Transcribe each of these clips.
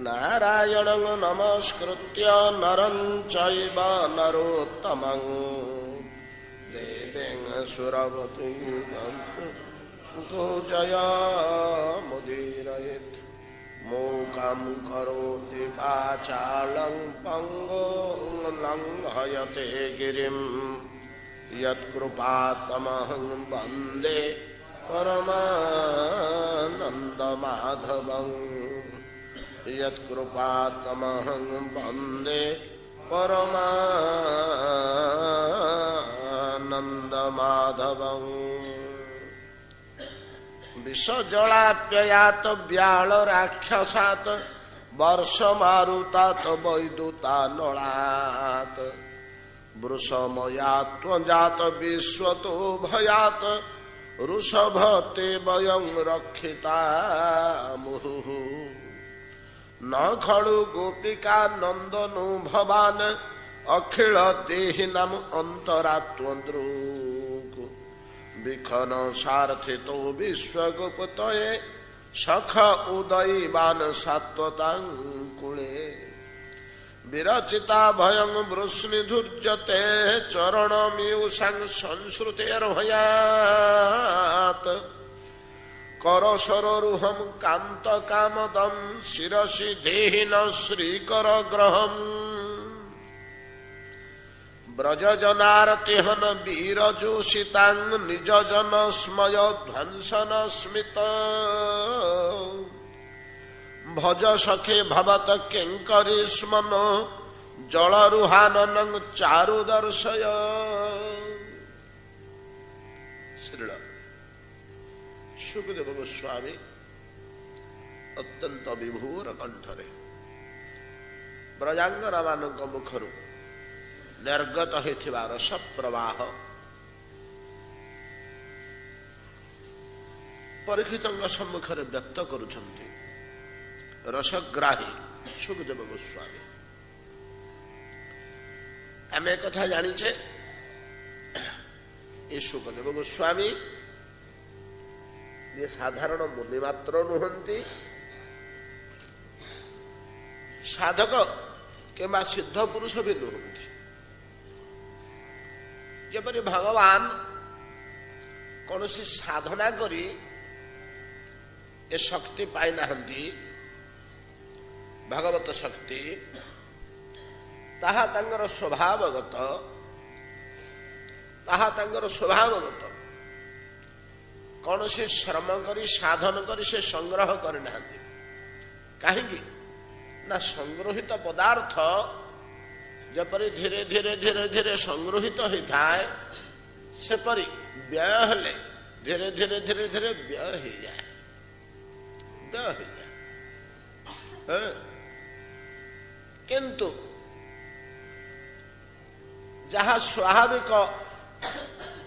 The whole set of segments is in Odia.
नारायणं नमस्कृत्य नरं चैव नरोत्तमं देवीं सुरवतीं पूजयामुदीरयेत् मूकं करोति वाचालं पङ्गुं लङ्घयते गिरिं यत्कृपातमहं वन्दे परमानन्दमाधवं यत्कृपातमहं वन्दे परमानन्दमाधवं विषजलाप्ययात व्याल राक्षसात् वर्षमारुतात वैदुतानलात् वृषमयात्वजात विश्वतो भयात् ऋषभते वयं रक्षिता मुहुः न खलु गोपिका नंदनो भवान अखिल देहिनाम अंतरात्मद्रुक विखन सार्थितो विश्वगुप्तये सख उदयवान सात्वतांकुले विरचिता भयं वृष्णिधुर्जते चरणमीयुषां संश्रुतेर्भयात् करसरोरुहं कान्तकामदं शिरसि देहिन श्रीकरग्रहम् व्रजजनारतिहन वीरजोषितां निजजन स्मय ध्वंसन स्मित भज सखे भवत किंकरी स्मन जलरुहाननं चारु दर्शय श्रील सुखदेव गोस्वामी अत्यंत विभोर कंठरे ब्रजांगना मानक मुखरु निर्गत होइथिबा रस प्रवाह परीक्षितଙ୍କ सम्मुखरे व्यक्त करुछन्ति रसग्राही सुखदेव गोस्वामी आमे कथा जानिचे ये सुखदेव गोस्वामी ये साधारण मुनि मात्र नुहंती साधक किंबा सिद्ध पुरुष भी नुहंती जपरि भगवान कौन सी साधना करी ये शक्ति पाई नाहंती भगवत शक्ति ताहा तांगर स्वभावगत कौन से श्रम करी साधन करी से संग्रह करना कहीं ना संग्रहित पदार्थ जपरी धीरे धीरे धीरे धीरे संग्रहित होता है सेपरी व्यय हेले धीरे धीरे धीरे धीरे व्यय हो जाए किंतु जहाँ स्वाभाविक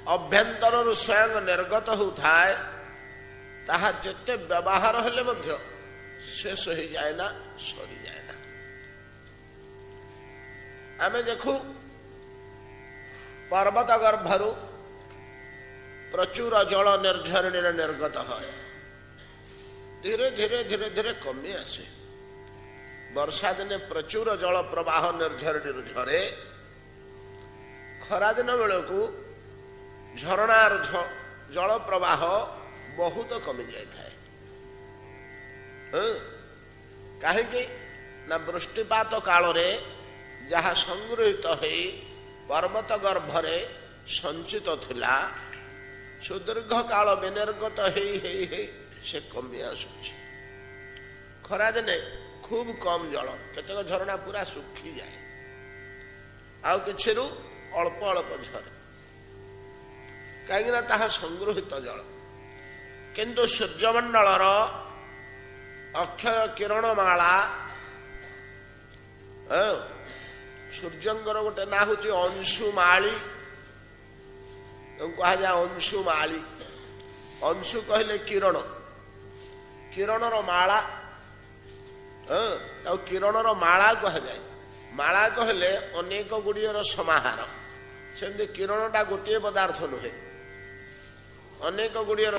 अभ्यंतर स्वयं निर्गत होता है ताहा जेते व्यवहार हेले मध्य शेष हो जाए ना सरी जाए ना आमे देखू पर्वत गर्भरु प्रचुर जल निर्झरणी निर्गत है धीरे धीरे धीरे धीरे कमी आसे वर्षा दिने प्रचुर जल प्रवाह निर्झरणी झरे खरा दिन बेलू झरणार जल प्रवाह बहुत कमी जाए कहीं ना वृष्टिपात काल रे जहाँ संग्रहित हो पर्वत गर्भरे संचित थिला सुदीर्घ काल विनिर्गत से कमी आसुची खरा दिने खूब कम जल केतक झरणा पूरा सुखी जाए आउ किछि अल्प अल्प झरे कहीं ताहा संग्रहित जल किंतु सूर्यमंडलर अक्षय किरणमाला सूर्यंकर गोटे ना हूँ अंशुमाली कह जाए अंशुमाली अंशु कहले किरण किरणर माला किरणर माला कह जाए माला कहले अनेक गुड़ियर समाहार सेमती किरणटा गोटे पदार्थ नुहे अनेक गुड़ियर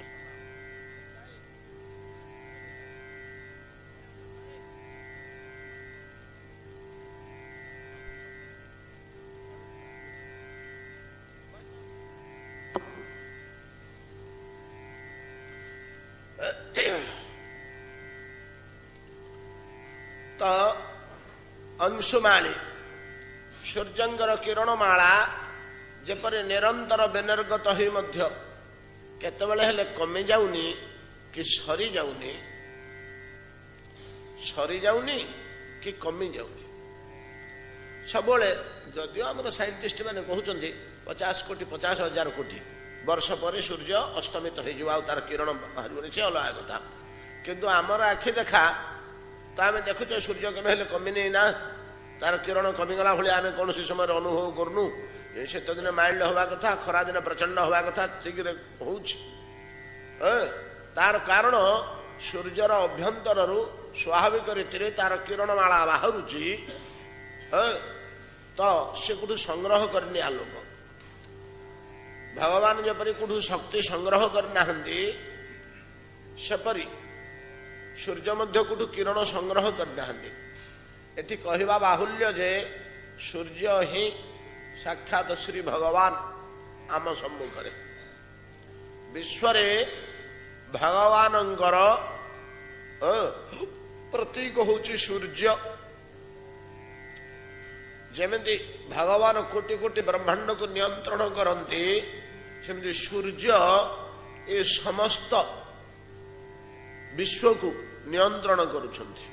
तो अंशुमाली सूर्यंगर किरणमाला जेपरी निरंतर बेनर्गत होई मध्य केतेबेले हेले कमी जाउनी कि सरी जाउनी कि कमी जाउनी सबले जदियो आमर साइंटिस्ट मैंने कहते 50 कोटी 50,000 कोटी वर्ष पर सूर्य अस्तमित हो तार किरण बाहर से अलग कथा किंतु आमर आखि देखा तो आम देखुचे सूर्य केवे हेले कमी नहीं ना तार किरण कमिगला भाई आम कौन समय अनुभव करनु शीत दिन माइल्ड हवा कथा खरा दिन प्रचंड हवा कथा ठीक हो तार कारण सूर्यर अभ्यंतर स्वाभाविक रीति तार किरणमाला बाहर तो से कौटू संग्रह करनी आलोक भगवान जपरी कौटू शक्ति संग्रह करना सेपरी सूर्य मध्य कौटू किरण संग्रह करना एटी कहवा बाहुल्य जे सूर्य ही साक्षात श्री भगवान आम सम्मुखरे विश्वरे भगवानंकर प्रतीक होची सूर्य जेमती भगवान कोटि कोटि ब्रह्मांड को नियंत्रण करती सेमती सूर्य ए समस्त विश्व को नियंत्रण करुछंती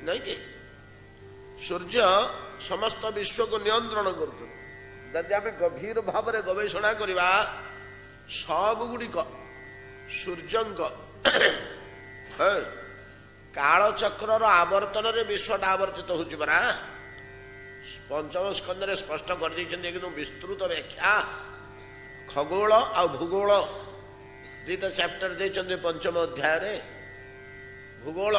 नहीं कि सूर्य समस्त विश्व को नियंत्रण करुछंती जदि आम गभीर भाव में गवेषणा करवा सब गुड़िक सूर्यंक कालचक्र आवर्तन रे विश्वटा आवर्तित होची परा पंचम स्कंद स्पष्ट कर विस्तृत व्याख्या खगोल आ भूगोल दुईटा चैप्टर देते पंचम अध्याय भूगोल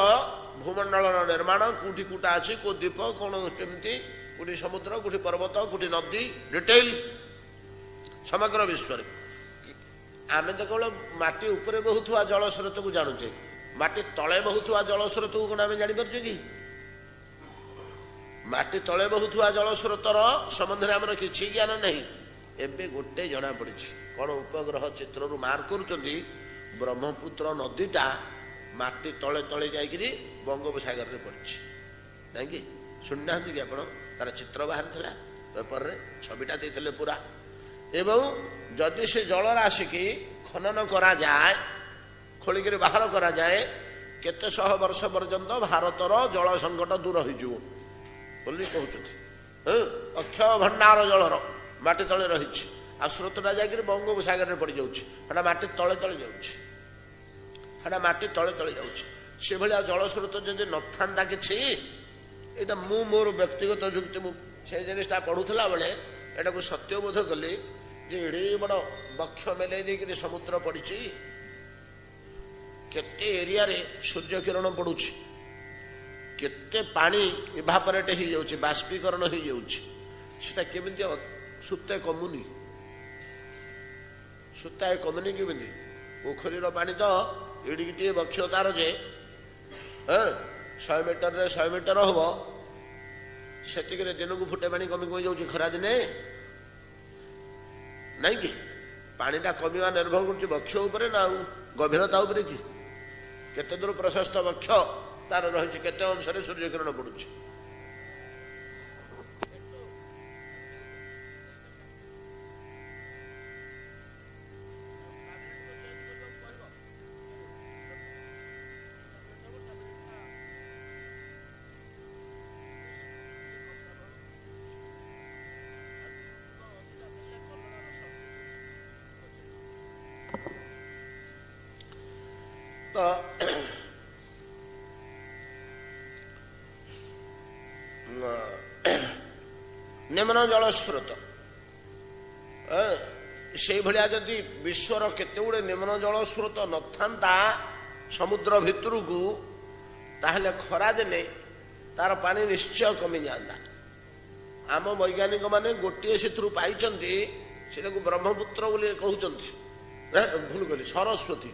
भूमंडल निर्माण कोठी कूटा अच्छी को द्वीप कौन केमती कोठी समुद्र कोठी पर्वत कोठी नदी डिटेल समग्र विश्व आम तो केवल माटी उपरे बहुथुआ जल स्रोत को जानुचे माटी तले बहुथुआ जल स्रोत को कौन आम जापर कि माटी तले बहुथुआ जल स्रोतर संबंध में आमर किसी ज्ञान नहीं एबे गोटे जना पड़ी कौन उपग्रह चित्र मार्क करुँच ब्रह्मपुत्र नदीटा माटी तले तले जाकि बंगोपसागर में पड़ी नहीं कि शुणुना कि आप तार चित्र बाहर था पेपर रे छविटा देते पूरा एवं जदि से जल राशि की खनन करा जाए खोलिक बाहर करा जाए केते शह वर्ष पर्यंत भारतर जल संकट दूर हो कहते अक्षय भंडार जलर माटी तले रही आ स्रोतटा जाकर बंगोपसागर में पड़ जाऊँगा माटी तले तले जाऊँगा माटी तले तले जाऊँसे भाया जल स्रोत जदि न था कि यहाँ मोर व्यक्तिगत जुक्ति से जिनटा पढ़ुला बेले एटा को सत्यबोध कली जे एड़े बड़ बक्ष मेले देकर समुद्र पड़ी केते एरिया रे सूर्य किरण पड़ुछि केते पानी इभापरेट हो जाउछि बाष्पीकरण हो जाउछि सेटा केमिति सुते कमुनी सुताए कमुनी केमिति पोखरी रो पानी तो एडिकिटे बक्ष तार जे 100 मीटर रे 100 मीटर होबो सेतिक रे दिन को फुटे पानी कमी कमी जाउछि खरा दिने नहीं कि पानीटा कमिवा निर्भर कर बक्ष उपरे ना गभीरता उपरे कि केते दूर प्रशस्त बक्ष तार रही केते अंश सूर्य किरण पड़ुछि तो निम्न जल स्रोत से भाया जदि विश्वर केते गुड़े निम्न जल स्रोत न था समुद्र भितर को ताहले खरा दिने तार पानी निश्चय कमी जाता आम वैज्ञानिक माने गोटे से पाई ब्रह्मपुत्र बोली कहते भूल कली सरस्वती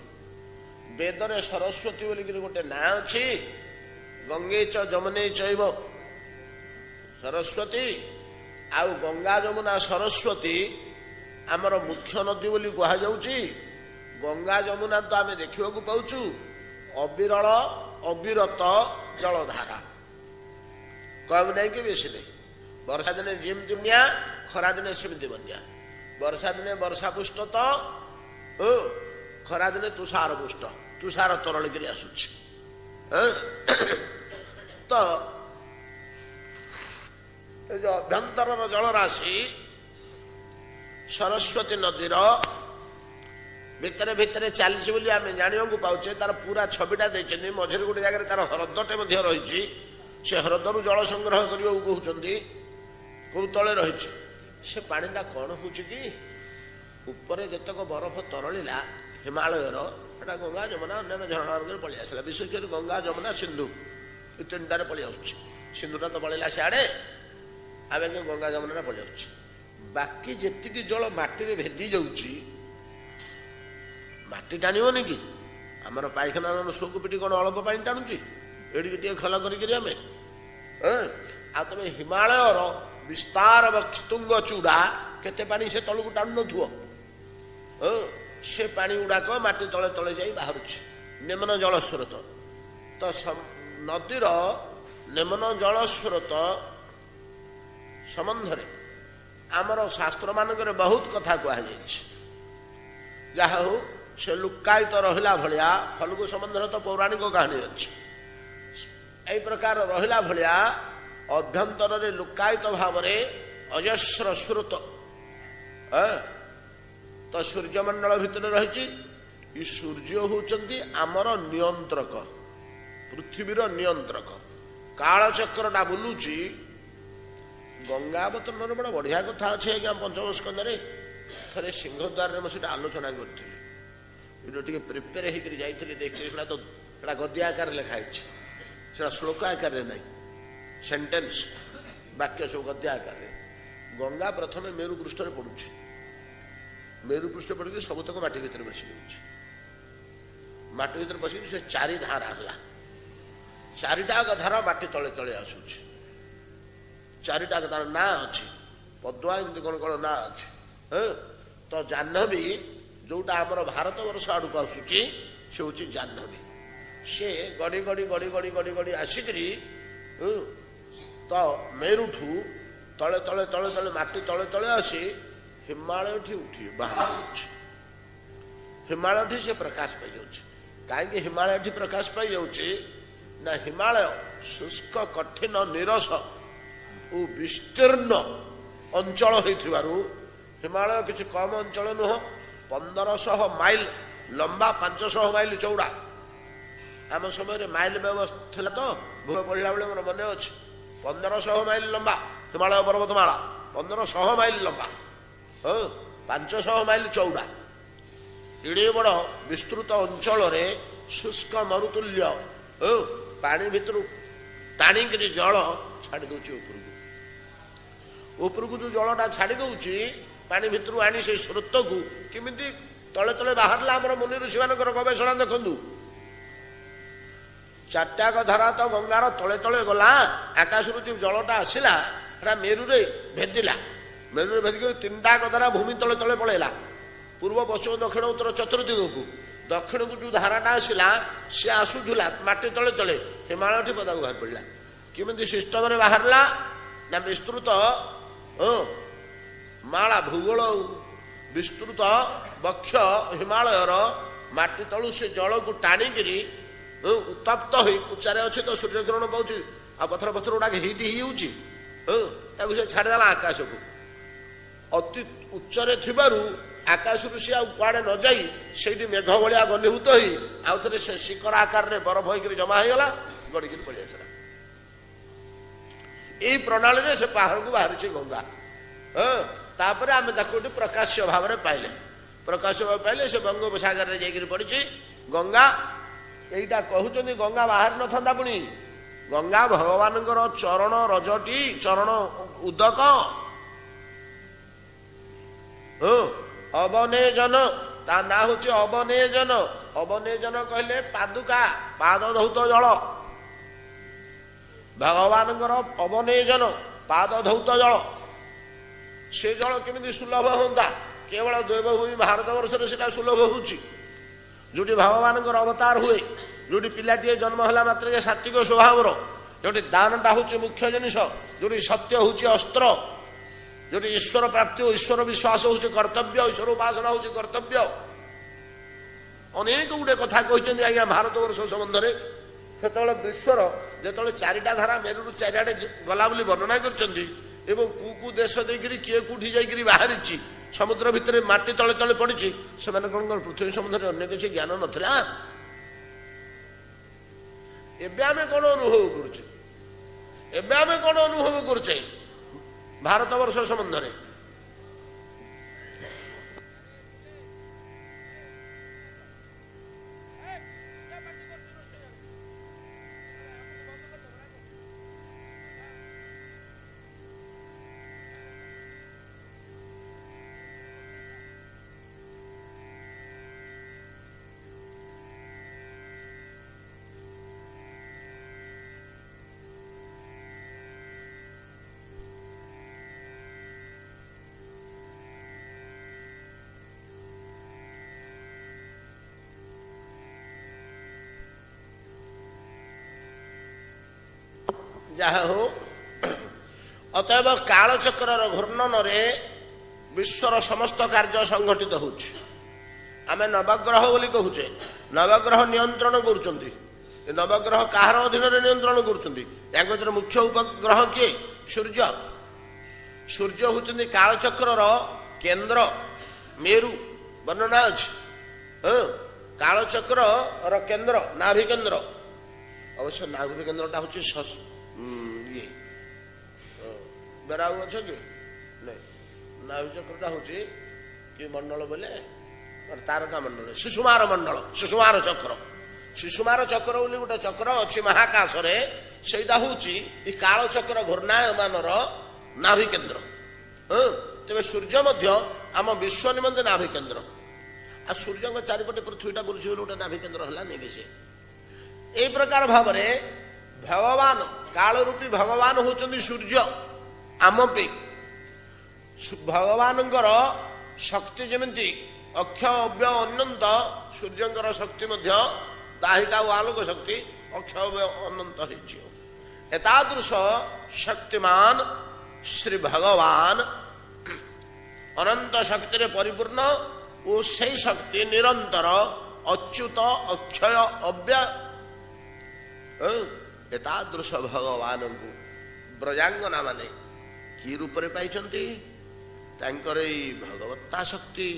वेदरे सरस्वती बोलिक गोटे ना अच्छी गंगे च जमुने चैव सरस्वती आउ गंगा जमुना सरस्वती आमर मुख्य नदी बोली कह जाउची गंगा जमुना तो आम देखा पाचु ଅବିରଳ ଅବିରତ ଜଳଧାରା, କମ ନାହିଁ କି ବେଶୀ ନାହିଁ। ବର୍ଷା ଦିନେ ଯେମିତି ବନ୍ୟା, ଖରା ଦିନେ ସେମିତି ବନ୍ୟା। ବର୍ଷା ଦିନେ ବର୍ଷା ପୁଷ୍ଟ ତ, ଖରା ଦିନେ ତୁଷାର ପୁଷ୍ଟ, ତୁଷାର ତରଳିକିରି ଆସୁଛି। ତ ଏ ଯୋଉ ଅଭ୍ୟନ୍ତରର ଜଳରାଶି ସରସ୍ୱତୀ ନଦୀର ଭିତରେ ଭିତରେ ଚାଲିଛି ବୋଲି ଆମେ ଜାଣିବାକୁ ପାଉଛେ। ତାର ପୁରା ଛବିଟା ଦେଇଛନ୍ତି। ମଝିରେ ଗୋଟେ ଜାଗାରେ ତାର ହ୍ରଦଟେ ମଧ୍ୟ ରହିଛି। ସେ ହ୍ରଦରୁ ଜଳ ସଂଗ୍ରହ କରିବାକୁ କହୁଛନ୍ତି। କୋଉ ତଳେ ରହିଛି ସେ ପାଣିଟା କଣ ହଉଛି କି, ଉପରେ ଯେତେକ ବରଫ ତରଳିଲା ହିମାଳୟର, ସେଟା ଗଙ୍ଗା ଯମୁନା ଅନ୍ୟାନ୍ୟ ଝରଣାରେ ପଳେଇ ଆସିଲା। ବିଶେଷ କରି ଗଙ୍ଗା ଯମୁନା ସିନ୍ଧୁ ଏ ତିନିଟାରେ ପଳେଇ ଆସୁଛି। ସିନ୍ଧୁଟା ତ ପଳେଇଲା ସିଆଡେ, ଏବେ ଗଙ୍ଗା ଯମୁନାରେ ପଳେଇ ଆସୁଛି। ବାକି ଯେତିକି ଜଳ ମାଟିରେ ଭେଦି ଯାଉଛି, ମାଟି ଟାଣିବନି କି? ଆମର ପାଇଖାନାର ଶୋକୁ ପିଟି କଣ ଅଳ୍ପ ପାଣି ଟାଣୁଛି? ଏଠିକି ଟିକେ ଖୋଲା କରିକିରି ଆମେ ଆଉ ତମେ ହିମାଳୟର ବିସ୍ତାର ତୁଙ୍ଗ ଚୂଡା କେତେ ପାଣି ସେ ତଳକୁ ଟାଣୁ ନଥିବ। ସେ ପାଣି ଗୁଡାକ ମାଟି ତଳେ ତଳେ ଯାଇ ବାହାରୁଛି। ନିମ୍ନ ଜଳ ସ୍ରୋତ। ତ ନଦୀର ନିମ୍ନ ଜଳ ସ୍ରୋତ ସମ୍ବନ୍ଧରେ ଆମର ଶାସ୍ତ୍ର ମାନଙ୍କରେ ବହୁତ କଥା କୁହାଯାଇଛି। ଯାହା ହଉ ସେ ଲୁକାୟିତ ରହିଲା ଭଳିଆ ଫଲ୍ଗୁ ସମ୍ବନ୍ଧରେ ତ ପୌରାଣିକ କାହାଣୀ ଅଛି। ଏହି ପ୍ରକାର ରହିଲା ଭଳିଆ ଅଭ୍ୟନ୍ତରରେ ଲୁକାୟିତ ଭାବରେ ଅଜସ୍ର ସ୍ରୋତ ତ ସୂର୍ଯ୍ୟମଣ୍ଡଳ ଭିତରେ ରହିଛି। ଏ ସୂର୍ଯ୍ୟ ହଉଛନ୍ତି ଆମର ନିୟନ୍ତ୍ରକ, ପୃଥିବୀର ନିୟନ୍ତ୍ରକ। କାଳଚକ୍ରଟା ବୁଲୁଛି। ଗଙ୍ଗା ଅବତରଣରେ ବଡ ବଢିଆ କଥା ଅଛି ଆଜ୍ଞା ପଞ୍ଚମ ସ୍କନ୍ଧରେ। ଥରେ ସିଂହଦ୍ୱାରରେ ମୁଁ ସେଟା ଆଲୋଚନା କରିଥିଲି। ଏଇଟା ଟିକେ ପ୍ରିପେୟାର ହେଇକରି ଯାଇଥିଲି, ଦେଖିଥିଲି। ସେଟା ଗଦ୍ୟ ଆକାରରେ ଲେଖା ହେଇଛି, ସେଟା ଶ୍ଲୋକ ଆକାରରେ ନାହିଁ। ସେଣ୍ଟେନ୍ସ ବାକ୍ୟ ସବୁ ଗଦ୍ୟ ଆକାରରେ। ଗଙ୍ଗା ପ୍ରଥମେ ମେରୁ ପୃଷ୍ଠରେ ପଡୁଛି। ମେରୁ ପୃଷ୍ଠ ପଡିକି ସବୁତକ ମାଟି ଭିତରେ ବସି ଯାଉଛି। ମାଟି ଭିତରେ ବସିକି ସେ ଚାରି ଧାରା ହେଲା। ଚାରିଟା ଧାରା ମାଟି ତଳେ ତଳେ ଆସୁଛି। ଚାରିଟା ତାର ନାଁ ଅଛି। ପଦ୍ମା ଏମିତି କଣ କଣ ନାଁ ଅଛି। ତ ଜାହ୍ନବୀ ଯୋଉଟା ଆମର ଭାରତ ବର୍ଷ ଆଡକୁ ଆସୁଛି ସେ ହଉଛି ଜାହ୍ନବୀ। ସେ ଗଡି ଗଡି ଗଡି ଗଡି ଗଡି ଗଡି ଆସିକିରି ତ ମେରୁଠୁ ତଳେ ତଳେ ତଳେ ତଳେ ମାଟି ତଳେ ତଳେ ଆସି ହିମାଳୟଠି ଉଠି ବାହାରୁଛି। ହିମାଳୟଠି ସେ ପ୍ରକାଶ ପାଇଯାଉଛି। କାହିଁକି ହିମାଳୟଠି ପ୍ରକାଶ ପାଇଯାଉଛି ନା, ହିମାଳୟ ଶୁଷ୍କ କଠିନ ନିରସ ଓ ବିସ୍ତୀର୍ଣ୍ଣ ଅଞ୍ଚଳ ହେଇଥିବାରୁ, ହିମାଳୟ କିଛି କମ ଅଞ୍ଚଳ ନୁହଁ। 1500 ମାଇଲ ଲମ୍ବା, 500 ମାଇଲ ଚଉଡା। ଆମ ସମୟରେ ମାଇଲ ବ୍ୟବସ୍ଥା ଥିଲା ତ, ଭୂ ପଢିଲା ବେଳେ ମୋର ମନେ ଅଛି। 1500 ମାଇଲ ଲମ୍ବା ହିମାଳୟ ପର୍ବତମାଳା, 1500 ମାଇଲ ଲମ୍ବା, 500 ମାଇଲ ଚଉଡା। ଏଡେ ବଡ ବିସ୍ତୃତ ଅଞ୍ଚଳରେ ଶୁଷ୍କ ମରୁତୁଲ୍ୟ ପାଣି ଭିତରୁ ଟାଣିକିରି ଜଳ ଛାଡି ଦଉଛି ଉପରକୁ। ଉପରକୁ ଯୋଉ ଜଳଟା ଛାଡି ଦଉଛି ପାଣି ଭିତରୁ ଆଣି ସେଇ ସ୍ରୋତକୁ କେମିତି ତଳେ ତଳେ ବାହାରିଲା, ଆମର ମୁନି ଋଷି ମାନଙ୍କର ଗବେଷଣା ଦେଖନ୍ତୁ। ଚାରିଟାକ ଧାରା ତ ଗଙ୍ଗାର ତଳେ ତଳେ ଗଲା। ଆକାଶରୁ ଯୋଉ ଜଳଟା ଆସିଲା ସେଟା ମେରୁରେ ଭେଦିଲା। ମେରୁରେ ଭେଦିକି ତିନିଟାକ ଧାରା ଭୂମି ତଳେ ତଳେ ପଳେଇଲା। ପୂର୍ବ ପଶ୍ଚିମ ଦକ୍ଷିଣ ଉତ୍ତର ଚତୁର୍ଦିଗକୁ। ଦକ୍ଷିଣକୁ ଯୋଉ ଧାରାଟା ଆସିଲା ସେ ଆସୁଥିଲା ମାଟି ତଳେ ତଳେ, ହିମାଳୟଠି ପଦାକୁ ବାହାରି ପଡିଲା। କେମିତି ସିଷ୍ଟମରେ ବାହାରିଲା ନା, ବିସ୍ତୃତ ମାଳା ଭୂଗୋଳ ବିସ୍ତୃତ ବକ୍ଷ ହିମାଳୟର ମାଟି ତଳୁ ସେ ଜଳକୁ ଟାଣିକିରି ଉତ୍ତପ୍ତ ହୋଇ, ଉଚ୍ଚାରେ ଅଛି ତ ସୂର୍ଯ୍ୟକିରଣ ପାଉଛି, ଆଉ ପଥର ପଥର ଗୁଡାକ ହିଟ୍ ହେଇଯାଉଛି, ତାକୁ ସେ ଛାଡ଼ିଦେଲା ଆକାଶକୁ। ଅତି ଉଚ୍ଚରେ ଥିବାରୁ ଆକାଶରୁ ସେ ଆଉ କୁଆଡେ ନ ଯାଇ ସେଇଠି ମେଘ ଭଳିଆ ଘନୀଭୂତ ହୋଇ ଆଉ ଥରେ ସେ ଶିଖର ଆକାରରେ ବରଫ ହେଇକିରି ଜମା ହେଇଗଲା, ଗଡିକିରି ପଳେଇ ଆସିଲା। ଏଇ ପ୍ରଣାଳୀରେ ସେ ପାହାଡକୁ ବାହାରିଛି ଗଙ୍ଗା। ତାପରେ ଆମେ ତାକୁ ଗୋଟେ ପ୍ରକାଶ୍ୟ ଭାବରେ ପାଇଲେ। ପ୍ରକାଶ୍ୟ ଭାବରେ ପାଇଲେ ସେ ବଙ୍ଗୋପସାଗରରେ ଯାଇକିରି ପଡିଛି ଗଙ୍ଗା। ଏଇଟା କହୁଛନ୍ତି ଗଙ୍ଗା ବାହାରି ନଥାନ୍ତା ପୁଣି। ଗଙ୍ଗା ଭଗବାନଙ୍କର ଚରଣ ରଜଟି, ଚରଣ ଉଦକ। ଅବନେଜନ, ତା ନାଁ ହଉଛି ଅବନେଜନ। ଅବନେଜନ କହିଲେ ପାଦୁକା, ପାଦ ଧୌତ ଜଳ। ଭଗବାନଙ୍କର ଅବନେଜନ, ପାଦ ଧୌତ ଜଳ। ସେ ଜଳ କେମିତି ସୁଲଭ ହୁଅନ୍ତା? କେବଳ ଦୈବଭୂମି ଭାରତ ବର୍ଷରେ ସେଟା ସୁଲଭ ହଉଛି, ଯୋଉଠି ଭଗବାନଙ୍କର ଅବତାର ହୁଏ। ଯୋଉଠି ପିଲାଟିଏ ଜନ୍ମ ହେଲା ମାତ୍ରେ ସାତ୍ବିକ ସ୍ୱଭାବର, ଯୋଉଠି ଦାନଟା ହଉଛି ମୁଖ୍ୟ ଜିନିଷ, ଯୋଉଠି ସତ୍ୟ ହଉଛି ଅସ୍ତ୍ର, ଯୋଉଠି ଈଶ୍ୱର ପ୍ରାପ୍ତି ଓ ଈଶ୍ୱର ବିଶ୍ୱାସ ହଉଛି କର୍ତ୍ତବ୍ୟ, ଈଶ୍ୱର ଉପାସନା ହଉଛି କର୍ତ୍ତବ୍ୟ। ଅନେକ ଗୁଡେ କଥା କହିଛନ୍ତି ଆଜ୍ଞା ଭାରତବର୍ଷ ସମ୍ବନ୍ଧରେ। ସେତେବେଳେ ବିଶ୍ୱର ଯେତେବେଳେ ଚାରିଟା ଧାରା ମେରୁରୁ ଚାରିଆଡେ ଗଲା ବୋଲି ବର୍ଣ୍ଣନା କରିଛନ୍ତି ଏବଂ କୋଉ ଦେଶ ଦେଇକରି କିଏ କୋଉଠି ଯାଇକରି ବାହାରିଛି, ସମୁଦ୍ର ଭିତରେ ମାଟି ତଳେ ତଳେ ପଡିଛି, ସେମାନଙ୍କର ପୃଥିବୀ ସମ୍ବନ୍ଧରେ ଅନ୍ୟ କିଛି ଜ୍ଞାନ ନଥିଲା। ଏବେ ଆମେ କଣ ଅନୁଭବ କରୁଛେ? ଏବେ ଆମେ କଣ ଅନୁଭବ କରୁଛେ ଭାରତବର୍ଷ ସମ୍ବନ୍ଧରେ? ଯାହା ହଉ, ଅତଏବ କାଳଚକ୍ରର ଘୂର୍ଣ୍ଣନରେ ବିଶ୍ୱର ସମସ୍ତ କାର୍ଯ୍ୟ ସଂଘଟିତ ହେଉଛି। ଆମେ ନବଗ୍ରହ ବୋଲି କହୁଛେ, ନବଗ୍ରହ ନିୟନ୍ତ୍ରଣ କରୁଛନ୍ତି। ନବଗ୍ରହ କାହାର ଅଧୀନରେ ନିୟନ୍ତ୍ରଣ କରୁଛନ୍ତି? ୟାଙ୍କ ଭିତରେ ମୁଖ୍ୟ ଉପଗ୍ରହ କିଏ? ସୂର୍ଯ୍ୟ। ସୂର୍ଯ୍ୟ ହେଉଛନ୍ତି କାଳଚକ୍ରର କେନ୍ଦ୍ର, ମେରୁ ବର୍ଣ୍ଣନା ଅଛି। କାଳଚକ୍ରର କେନ୍ଦ୍ର, ନାଭି କେନ୍ଦ୍ର। ଅବଶ୍ୟ ନାଭି କେନ୍ଦ୍ରଟା ହଉଛି ଇଏ ବେରାଉ ଅଛ କି ନାଇଁ? ନାଭି ଚକ୍ରଟା ହଉଛି କି ମଣ୍ଡଳ ବୋଲେ ତାରକା ମଣ୍ଡଳ, ଶିଶୁମାର ମଣ୍ଡଳ, ଶିଶୁମାର ଚକ୍ର। ଶିଶୁମାର ଚକ୍ର ବୋଲି ଗୋଟେ ଚକ୍ର ଅଛି ମହାକାଶରେ, ସେଇଟା ହଉଛି ଏ କାଳଚକ୍ର ଘୂର୍ଣ୍ଣାୟମାନର ନାଭି କେନ୍ଦ୍ର। ତେବେ ସୂର୍ଯ୍ୟ ମଧ୍ୟ ଆମ ବିଶ୍ୱ ନିମନ୍ତେ ନାଭି କେନ୍ଦ୍ର। ଆଉ ସୂର୍ଯ୍ୟଙ୍କ ଚାରିପଟେ ପୃଥିବୀଟା ବୁଲୁଛି ବୋଲି ଗୋଟେ ନାଭି କେନ୍ଦ୍ର ହେଲା ନେଇକି ସେ। ଏଇ ପ୍ରକାର ଭାବରେ ଭଗବାନ, କାଳ ରୂପୀ ଭଗବାନ ହଉଛନ୍ତି ସୂର୍ଯ୍ୟ ଆମ ପାଇଁ। ଭଗବାନଙ୍କର ଶକ୍ତି ଯେମିତି ଅକ୍ଷୟ ଅବ୍ୟୟ ଅନନ୍ତ, ସୂର୍ଯ୍ୟଙ୍କର ଶକ୍ତି ମଧ୍ୟ ଦାହିକା ଓ ଆଲୋକ ଶକ୍ତି ଅକ୍ଷୟ ଅବ୍ୟୟ ଅନନ୍ତ ହେଇଛି। ଏତାଦୃଶ ଶକ୍ତିମାନ ଶ୍ରୀ ଭଗବାନ ଅନନ୍ତ ଶକ୍ତିରେ ପରିପୂର୍ଣ୍ଣ ଓ ସେଇ ଶକ୍ତି ନିରନ୍ତର ଅଚ୍ୟୁତ ଅକ୍ଷୟ ଅବ୍ୟୟ। ଏତାଦୃଶ ଭଗବାନଙ୍କୁ ବ୍ରଜାଙ୍ଗନା ମାନେ କି ରୂପରେ ପାଇଛନ୍ତି? ତାଙ୍କର ଏଇ ଭଗବତ୍ତା ଶକ୍ତି,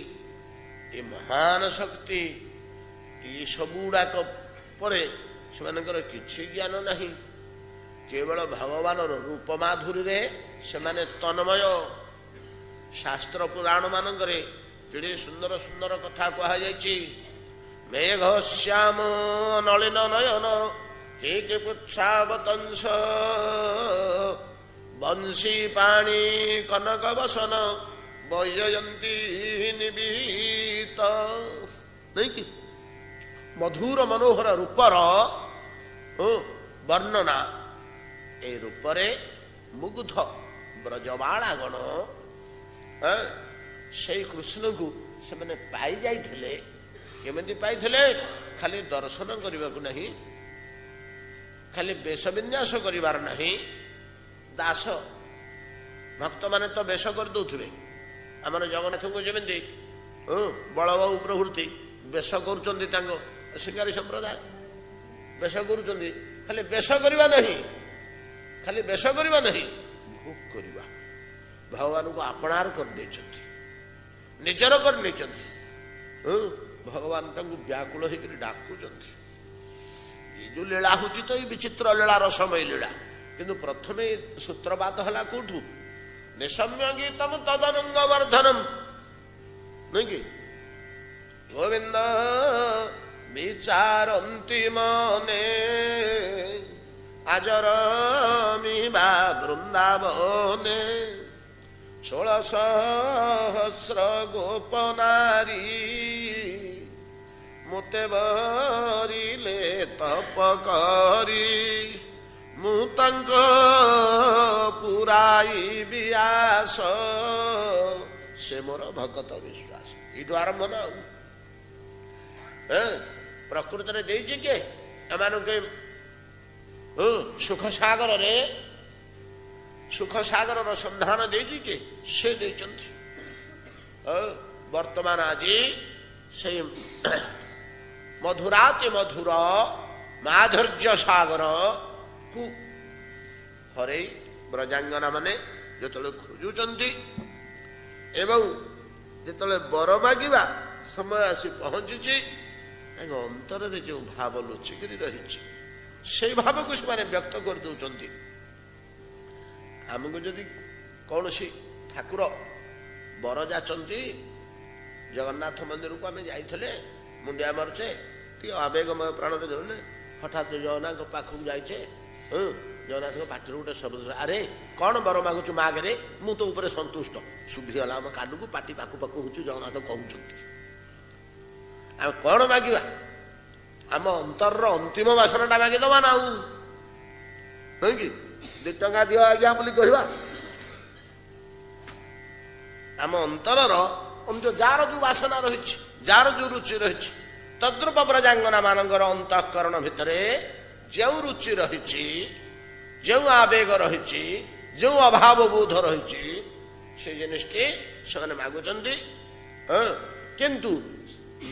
ଏ ମହାନ ଶକ୍ତି, ଏ ସବୁ ଗୁଡାକ ପରେ ସେମାନଙ୍କର କିଛି ଜ୍ଞାନ ନାହିଁ। କେବଳ ଭଗବାନର ରୂପ ମାଧୁରୀରେ ସେମାନେ ତନ୍ମୟ। ଶାସ୍ତ୍ର ପୁରାଣ ମାନଙ୍କରେ କେଡ଼େ ସୁନ୍ଦର ସୁନ୍ଦର କଥା କୁହାଯାଇଛି। ମେଘ ଶ୍ୟାମ ନଳିନ ନୟନ କେ ପୁଚ୍ଛାବତଂସ ବଂଶୀ ପାଣି କନକ ବସନ ବୈଜୟନ୍ତୀ ନିବିତ। ନାଇଁ କି ମଧୁର ମନୋହର ରୂପର ବର୍ଣ୍ଣନା। ଏ ରୂପରେ ମୁଗ୍ଧ ବ୍ରଜବାଳାଗଣ ସେଇ କୃଷ୍ଣଙ୍କୁ ସେମାନେ ପାଇ ଯାଇଥିଲେ। କେମିତି ପାଇଥିଲେ? ଖାଲି ଦର୍ଶନ କରିବାକୁ ନାହିଁ, ଖାଲି ବେଶ ବିନ୍ୟାସ କରିବାର ନାହିଁ। ଦାସ ଭକ୍ତମାନେ ତ ବେଶ କରିଦଉଥିବେ। ଆମର ଜଗନ୍ନାଥଙ୍କୁ ଯେମିତି ବଳବାବୁ ପ୍ରଭୃତି ବେଶ କରୁଛନ୍ତି, ତାଙ୍କ ଶିକାରୀ ସମ୍ପ୍ରଦାୟ ବେଶ କରୁଛନ୍ତି। ଖାଲି ବେଶ କରିବା ନାହିଁ, ଖାଲି ବେଶ କରିବା ନାହିଁ, ଭୋଗ କରିବା। ଭଗବାନଙ୍କୁ ଆପଣାର କରିଦେଇଛନ୍ତି, ନିଜର କରିନେଇଛନ୍ତି। ଭଗବାନ ତାଙ୍କୁ ବ୍ୟାକୁଳ ହେଇକରି ଡାକୁଛନ୍ତି। ଏଇ ଯୋଉ ଲୀଳା ହଉଛି ତ ଏଇ ବିଚିତ୍ର ଲୀଳା, ରସମୟ ଲୀଳା। କିନ୍ତୁ ପ୍ରଥମେ ସୂତ୍ରପାତ ହେଲା କୋଉଠୁ? ନିଶମ୍ୟ ଗୀତମ ତଦନଙ୍ଗ ବର୍ଦ୍ଧନମ, ନୁହେଁ କି? ଗୋବିନ୍ଦ ବିଚାରନ୍ତି ମନେ ଆଜର ମିବା ବୃନ୍ଦାବନେ 16,000 ଗୋପନାରୀ ମୋତେ ବରିଲେ ତପ କରି ମୁଁ ତାଙ୍କ ପୁରାଇବି ଆସ ସେ ମୋର ଭଗତ ବିଶ୍ୱାସ। ଏଇଠୁ ଆରମ୍ଭ ନା। ପ୍ରକୃତରେ ଦେଇଛି କିଏ? ଏମାନଙ୍କୁ ସୁଖ ସାଗରର ସନ୍ଧାନ ଦେଇଛି କି ସେ ଦେଇଛନ୍ତି। ବର୍ତ୍ତମାନ ଆଜି ସେଇ ମଧୁରାତି ମଧୁର ମାଧୁର୍ଯ୍ୟ ସାଗରକୁ ହରେଇ ବ୍ରଜାଙ୍ଗନା ମାନେ ଯେତେବେଳେ ଖୋଜୁଛନ୍ତି ଏବଂ ଯେତେବେଳେ ବର ମାଗିବା ସମୟ ଆସି ପହଞ୍ଚିଛି, ତାଙ୍କ ଅନ୍ତରରେ ଯେଉଁ ଭାବ ଲୁଚିକିରି ରହିଛି ସେଇ ଭାବକୁ ସେମାନେ ବ୍ୟକ୍ତ କରିଦେଉଛନ୍ତି। ଆମକୁ ଯଦି କୌଣସି ଠାକୁର ବର ଯାଚନ୍ତି, ଜଗନ୍ନାଥ ମନ୍ଦିରକୁ ଆମେ ଯାଇଥିଲେ ମୁଣ୍ଡିଆ ମାରୁଛେ, ଟିକେ ଆବେଗମୟ ପ୍ରାଣରେ ଯାଉନେ, ହଠାତ୍ ଜଗନ୍ନାଥଙ୍କ ପାଖକୁ ଯାଇଛେ, ଜଗନ୍ନାଥଙ୍କ ପାଟିରୁ ଗୋଟେ ଶବ୍ଦ, ଆରେ କଣ ବର ମାଗୁଛୁ ମାଗରେ, ମୁଁ ତ ଉପରେ ସନ୍ତୁଷ୍ଟ। ଶୁଭିଗଲା ଆମ କାନକୁ, ପାଟି ପାଖୁ ପାଖୁ ହଉଛୁ, ଜଗନ୍ନାଥ କହୁଛନ୍ତି। ଆମେ କଣ ମାଗିବା? ଆମ ଅନ୍ତରର ଅନ୍ତିମ ବାସନାଟା ମାଗିଦବା ନା, ଆଉ ନୁହେଁ କି? 2 ଟଙ୍କା ଦିଅ ଆଜ୍ଞା ବୋଲି କହିବା। ଆମ ଅନ୍ତରର ଯାହାର ଯୋଉ ବାସନା ରହିଛି, ଯାହାର ଯୋଉ ରୁଚି ରହିଛି, ତଦ୍ରୂପ ବ୍ରଜାଙ୍ଗନା ମାନଙ୍କର ଅନ୍ତଃକରଣ ଭିତରେ ଯେଉଁ ରୁଚି ରହିଛି, ଯେଉଁ ଆବେଗ ରହିଛି, ଯେଉଁ ଅଭାବ ବୋଧ ରହିଛି, ସେ ଜିନିଷଟି ସେମାନେ ମାଗୁଛନ୍ତି। କିନ୍ତୁ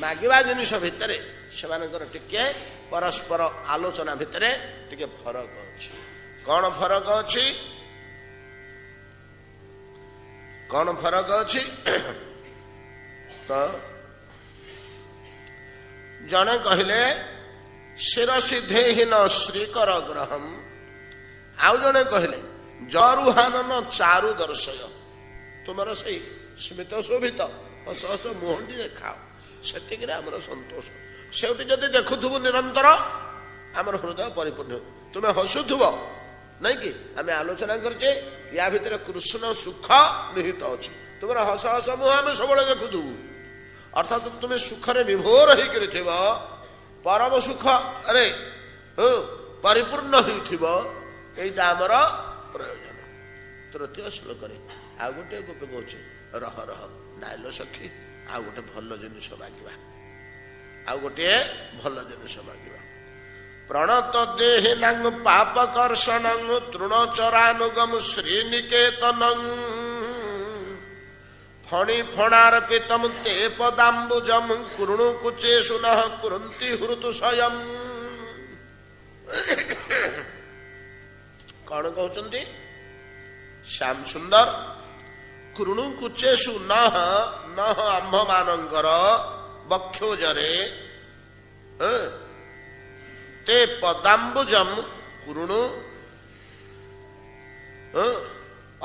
ମାଗିବା ଜିନିଷ ଭିତରେ ସେମାନଙ୍କର ଟିକେ ପରସ୍ପର ଆଲୋଚନା ଭିତରେ ଟିକେ ଫରକ ଅଛି। କଣ ଫରକ ଅଛି? କଣ ଫରକ ଅଛି? ତ ଜଣେ କହିଲେ ଶିରସିଦ୍ଧେହୀନ ଶ୍ରୀକର ଗ୍ରହମ୍, ଆଉ ଜଣେ କହିଲେ ଜରୁହାନନ ଚାରୁ ଦର୍ଶୟ। ତୁମର ସେଇ ସ୍ମିତ ଶୋଭିତ ହସ ହସ ମୁହଁଟି ଦେଖାଅ, ସେତିକିରେ ଆମର ସନ୍ତୋଷ। ସେଉଠି ଯଦି ଦେଖୁଥିବୁ ନିରନ୍ତର, ଆମର ହୃଦୟ ପରିପୂର୍ଣ୍ଣ। ତୁମେ ହସୁଥିବ, ନାଇଁ କି? ଆମେ ଆଲୋଚନା କରିଛେ, ୟା ଭିତରେ କୃଷ୍ଣ ସୁଖ ନିହିତ ଅଛି। ତୁମର ହସ ହସ ମୁହଁ ଆମେ ସବୁବେଳେ ଦେଖୁଥିବୁ, ଅର୍ଥାତ୍ ତୁମେ ସୁଖରେ ବିଭୋର ହେଇକରି ଥିବ, ପରମ ସୁଖରେ ପରିପୂର୍ଣ୍ଣ ହେଇଥିବ। ଏଇଟା ଆମର ପ୍ରୟୋଜନ। ତୃତୀୟ ଶ୍ଲୋକରେ ଆଉ ଗୋଟେ ଗୋପୀ କହୁଛି, ରହ ରହ ନାଇଲ ସଖୀ, ଆଉ ଗୋଟେ ଭଲ ଜିନିଷ ମାଗିବା, ଆଉ ଗୋଟିଏ ଭଲ ଜିନିଷ ମାଗିବା। ପ୍ରଣତ ଦେହିନାଂ ପାପ କର୍ଷଣଂ ତୃଣଚରାନୁଗମ ଶ୍ରୀନିକେତନଂ ଫଣି ଫଣାର୍ପିତଂ ତେ ପଦାମ୍ବୁଜଂ କୁରୁଣୁ କୁଚେଷୁ ନଃ କୁରନ୍ତି ହୃତୁ ସ୍ୱୟଂ। କଣ କହୁଛନ୍ତି? ଶ୍ୟାମ ସୁନ୍ଦର, କୁରୁଣୁ କୁଚେଷୁ ନଃ ନଃ ଆମ୍ଭମାନଙ୍କର ବକ୍ଷୋଜରେ ତେ ପଦାମ୍ବୁଜಂ କୁରୁଣୁ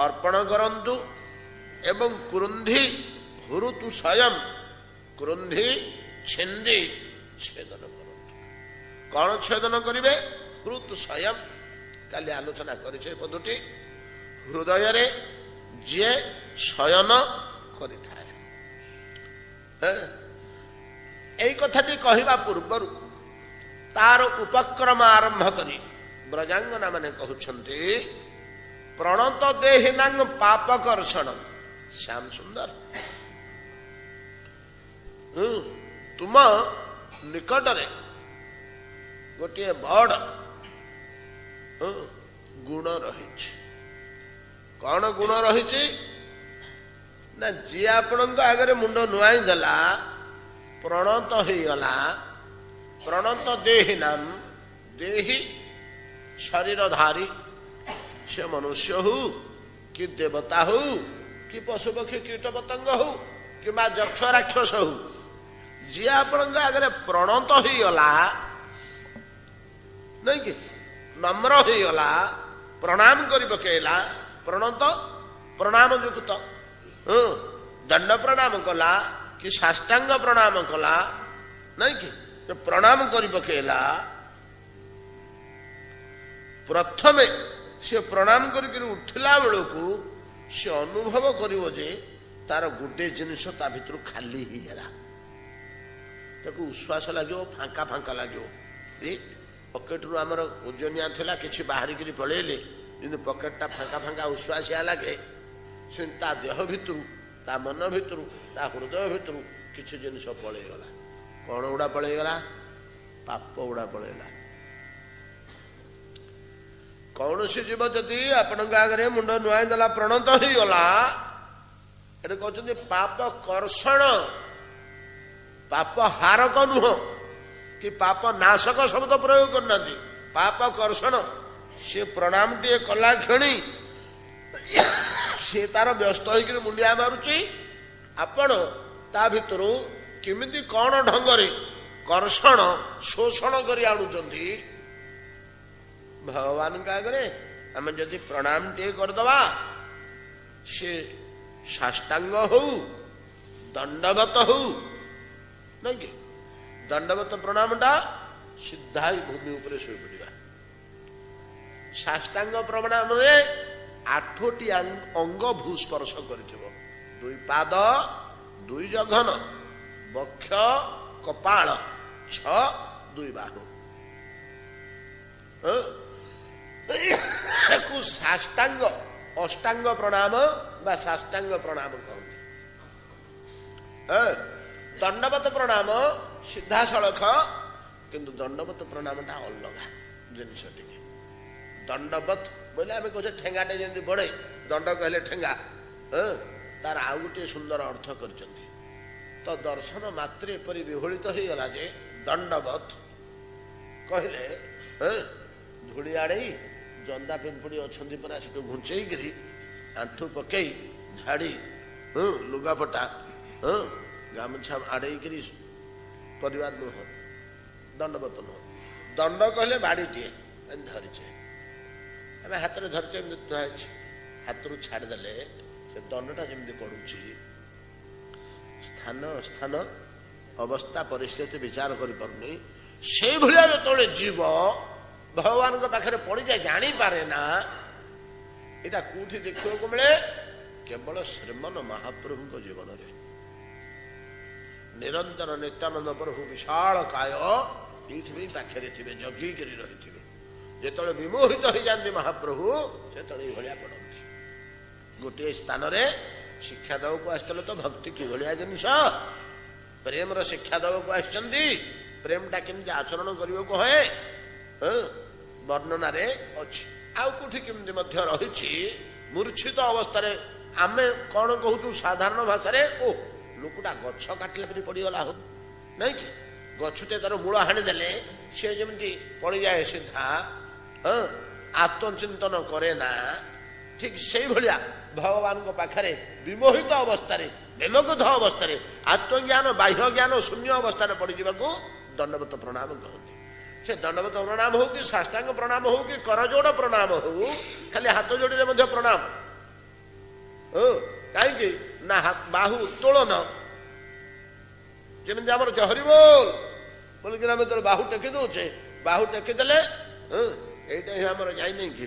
ଅର୍ପଣ କରନ୍ତୁ ଏବଂ କୁରୁନ୍ଧି ହୁରୁତୁ ସ୍ୱୟଂ, କୁରୁନ୍ଧି ଛିନ୍ଦି ଛେଦନ କରନ୍ତୁ। କଣ ଛେଦନ କରିବେ? ହୃତୁ ସ୍ୱୟଂ। କାଲି ଆଲୋଚନା କରିছে ପଦଟି। ହୃଦୟରେ ଯିଏ ଶୟନ କରିଥାଏ। ଏଇ କଥାଟି କହିବା ପୂର୍ବରୁ ତାର ଉପକ୍ରମ ଆରମ୍ଭ କରି ବ୍ରଜାଙ୍ଗନା ମାନେ କହୁଛନ୍ତି, ପ୍ରଣତ ଦେହିନାଂ ପାପ କର୍ଷଣ। ଶ୍ୟାମ ସୁନ୍ଦର, ତୁମ ନିକଟରେ ଗୋଟିଏ ବଡ ଗୁଣ ରହିଛି। କଣ ଗୁଣ ରହିଛି? ନା ଯିଏ ଆପଣଙ୍କ ଆଗରେ ମୁଣ୍ଡ ନୁଆଇଁ ଦେଲା, ପ୍ରଣତ ହେଇଗଲା, ପ୍ରଣତ ଦେହିନାଂ, ଦେହି ଶରୀରଧାରୀ, ସେ ମନୁଷ୍ୟ ହଉ କି ଦେବତା ହଉ କି ପଶୁପକ୍ଷୀ କୀଟ ପତଙ୍ଗ ହଉ କିମ୍ବା ଯକ୍ଷ ରାକ୍ଷସ ହଉ, ଯିଏ ଆପଣଙ୍କ ଆଗରେ ପ୍ରଣତ ହେଇଗଲା, ନାଇଁ କି, ନମ୍ର ହେଇଗଲା, ପ୍ରଣାମ କରି ପକେଇଲା, ପ୍ରଣତ ପ୍ରଣାମ ଯୁକ୍ତ, ଦଣ୍ଡ ପ୍ରଣାମ କଲା କି ସାଷ୍ଟାଙ୍ଗ ପ୍ରଣାମ କଲା, ନାଇଁ କି, ପ୍ରଣାମ କରି ପକେଇଲା, ପ୍ରଥମେ ସେ ପ୍ରଣାମ କରିକି ଉଠିଲା ବେଳକୁ ସେ ଅନୁଭବ କରିବ ଯେ ତାର ଗୋଟେ ଜିନିଷ ତା ଭିତରୁ ଖାଲି ହେଇଗଲା। ତାକୁ ଉଶ୍ୱାସ ଲାଗିବ, ଫାଙ୍କା ଫାଙ୍କା ଲାଗିବ। ପକେଟରୁ ଆମର ଓଜନିଆ ଥିଲା, କିଛି ବାହାରିକିରି ପଳେଇଲେ ଯେମିତି ପକେଟଟା ଫାଙ୍କା ଫାଙ୍କା ଉଶ୍ୱାସିଆ ଲାଗେ, ସେମିତି ତା ଦେହ ଭିତରୁ, ତା ମନ ଭିତରୁ, ତା ହୃଦୟ ଭିତରୁ କିଛି ଜିନିଷ ପଳେଇଗଲା। କଣ ଗୁଡା ପଳେଇଗଲା? ପାପ ଗୁଡା ପଳେଇଗଲା। କୌଣସି ଜୀବ ଯଦି ଆପଣଙ୍କ ଆଗରେ ମୁଣ୍ଡ ନୁଆଇ ଦେଲା, ପ୍ରଣତ ହେଇଗଲା, ଏଠି କହୁଛନ୍ତି ପାପ କର୍ଷଣ, ପାପ ହାରକ ନୁହଁ କି ପାପ ନାଶକ ଶବ୍ଦ ପ୍ରୟୋଗ କରୁନାହାନ୍ତି, ପାପ କର୍ଷଣ। ସେ ପ୍ରଣାମଟିଏ କଲା କ୍ଷଣି ସେ ତାର ବ୍ୟସ୍ତ ହେଇକିରି ମୁଣ୍ଡିଆ ମାରୁଛି, ଆପଣ ତା ଭିତରୁ କେମିତି କଣ ଢଙ୍ଗରେ କର୍ଷଣ ଶୋଷଣ କରି ଆଣୁଛନ୍ତି। ଭଗବାନଙ୍କ ଆଗରେ ଆମେ ଯଦି ପ୍ରଣାମଟିଏ କରିଦବା, ସେ ସାଷ୍ଟାଙ୍ଗ ହଉ ଦଣ୍ଡବତ ହଉ, ନାଇଁ କି ଦଣ୍ଡବତ ପ୍ରଣାମଟା ସିଧା ଭୂମି ଉପରେ ଶୋଇପଡ଼ିବା। ସାଷ୍ଟାଙ୍ଗ ପ୍ରଣାମରେ 8ଟି ଅଙ୍ଗ ଭୂସ୍ପର୍ଶ କରିଥିବ, 2 ପାଦ, 2 ଜଘନ, ବକ୍ଷ, କପାଳ, 2 ବାହୁ। ସାଷ୍ଟାଙ୍ଗ ଅଷ୍ଟାଙ୍ଗ ପ୍ରଣାମ ବା ସାଷ୍ଟାଙ୍ଗ ପ୍ରଣାମ କହନ୍ତି। ଦଣ୍ଡବତ ପ୍ରଣାମ ସିଧାସଳଖ, କିନ୍ତୁ ଦଣ୍ଡବତ ପ୍ରଣାମଟା ଅଲଗା ଜିନିଷ ଟିକେ। ଦଣ୍ଡବତ ବୋଇଲେ ଆମେ କହୁଛେ ଠେଙ୍ଗାଟେ ଯେମିତି ବଢେ, ଦଣ୍ଡ କହିଲେ ଠେଙ୍ଗା, ତାର ଆଉ ଗୋଟିଏ ସୁନ୍ଦର ଅର୍ଥ କରିଛନ୍ତି। ତ ଦର୍ଶନ ମାତ୍ରେ ଏପରି ବିହଳିତ ହେଇଗଲା ଯେ ଦଣ୍ଡବତ କହିଲେ ଧୂଳି ଆଡ଼େଇ ଜନ୍ଦା ପିମ୍ପୁଡ଼ି ଅଛନ୍ତି ପରା, ସେଠୁ ଘୁଞ୍ଚେଇକିରି ଆଣ୍ଠୁ ପକେଇ ଝାଡ଼ି ଲୁଗାପଟା ଗାମୁଛା ଆଡ଼େଇକିରି ପରିବାର ନୁହଁ, ଦଣ୍ଡବତ ନୁହଁ। ଦଣ୍ଡ କହିଲେ ବାଡ଼ିଟିଏ ଧରିଛେ, ଆମେ ହାତରେ ଧରିଛେ, ଏମିତି ଥୁଆ ହେଇଛି, ହାତରୁ ଛାଡ଼ିଦେଲେ ସେ ଦଣ୍ଡଟା ଯେମିତି ପଡୁଛି, ସ୍ଥାନ ସ୍ଥାନ ଅବସ୍ଥା ପରିସ୍ଥିତି ବିଚାର କରିପାରୁନି, ସେଇଭଳିଆ ଯେତେବେଳେ ଜୀବ ଭଗବାନଙ୍କ ପାଖରେ ପଡ଼ିଯାଏ, ଜାଣିପାରେ ନା ଏଇଟା କୋଉଠି ଦେଖିବାକୁ ମିଳେ, କେବଳ ଶ୍ରୀମନ ମହାପ୍ରଭୁଙ୍କ ଜୀବନରେ। ନିରନ୍ତର ନିତ୍ୟାନନ୍ଦ ପ୍ରଭୁ ବିଶାଳ କାୟ ଏଇଥିପାଇଁ ପାଖରେ ଥିବେ, ଜଗିକିରି ରହିଥିବେ। ଯେତେବେଳେ ବିମୋହିତ ହେଇଯାନ୍ତି ମହାପ୍ରଭୁ, ସେତେବେଳେ ଏଇଭଳିଆ ପଡନ୍ତି। ଗୋଟିଏ ସ୍ଥାନରେ ଶିକ୍ଷା ଦେବାକୁ ଆସିଥିଲେ ତ ଭକ୍ତି କିଭଳିଆ ଜିନିଷ, ପ୍ରେମର ଶିକ୍ଷା ଦେବାକୁ ଆସିଛନ୍ତି, ପ୍ରେମଟା କେମିତି ଆଚରଣ କରିବାକୁ ହୁଏ ବର୍ଣ୍ଣନାରେ ଅଛି। ଆଉ କୋଉଠି କେମିତି ମଧ୍ୟ ରହିଛି। ମୂର୍ଚ୍ଛିତ ଅବସ୍ଥାରେ ଆମେ କଣ କହୁଛୁ ସାଧାରଣ ଭାଷାରେ, ଓ ଲୋକଟା ଗଛ କାଟିଲା ପରି ପଡିଗଲା, ହଉ ନାଇଁ କି, ଗଛଟେ ତାର ମୂଳ ହାଣିଦେଲେ ସେ ଯେମିତି ପଡିଯାଏ ସିଧା, ଆତ୍ମଚିନ୍ତନ କରେ ନା, ଠିକ ସେଇଭଳିଆ ଭଗବାନଙ୍କ ପାଖରେ ବିମୋହିତ ଅବସ୍ଥାରେ, ବିମୁଗ୍ଧ ଅବସ୍ଥାରେ, ଆତ୍ମଜ୍ଞାନ ବାହ୍ୟ ଜ୍ଞାନ ଶୂନ୍ୟ ଅବସ୍ଥାରେ ପଡିଯିବାକୁ ଦଣ୍ଡବତ ପ୍ରଣାମ କହନ୍ତି। ସେ ଦଣ୍ଡବତ ପ୍ରଣାମ ହଉ କି ସାଷ୍ଟାଙ୍ଗ ପ୍ରଣାମ ହଉ କି କରଯୋଡ଼ ପ୍ରଣାମ ହଉ, ଖାଲି ହାତ ଯୋଡ଼ିରେ ମଧ୍ୟ ପ୍ରଣାମ। କାହିଁକି ନା ବାହୁ ଉତ୍ତୋଳନ, ଯେମିତି ଆମର ହରିବୋଲ ବୋଲିକିନା ଆମେ ଯେତେବେଳେ ବାହୁ ଟେକି ଦଉଛେ, ବାହୁ ଟେକିଦେଲେ ଏଇଟା ହିଁ ଆମର ଯାଇନାହିଁ କି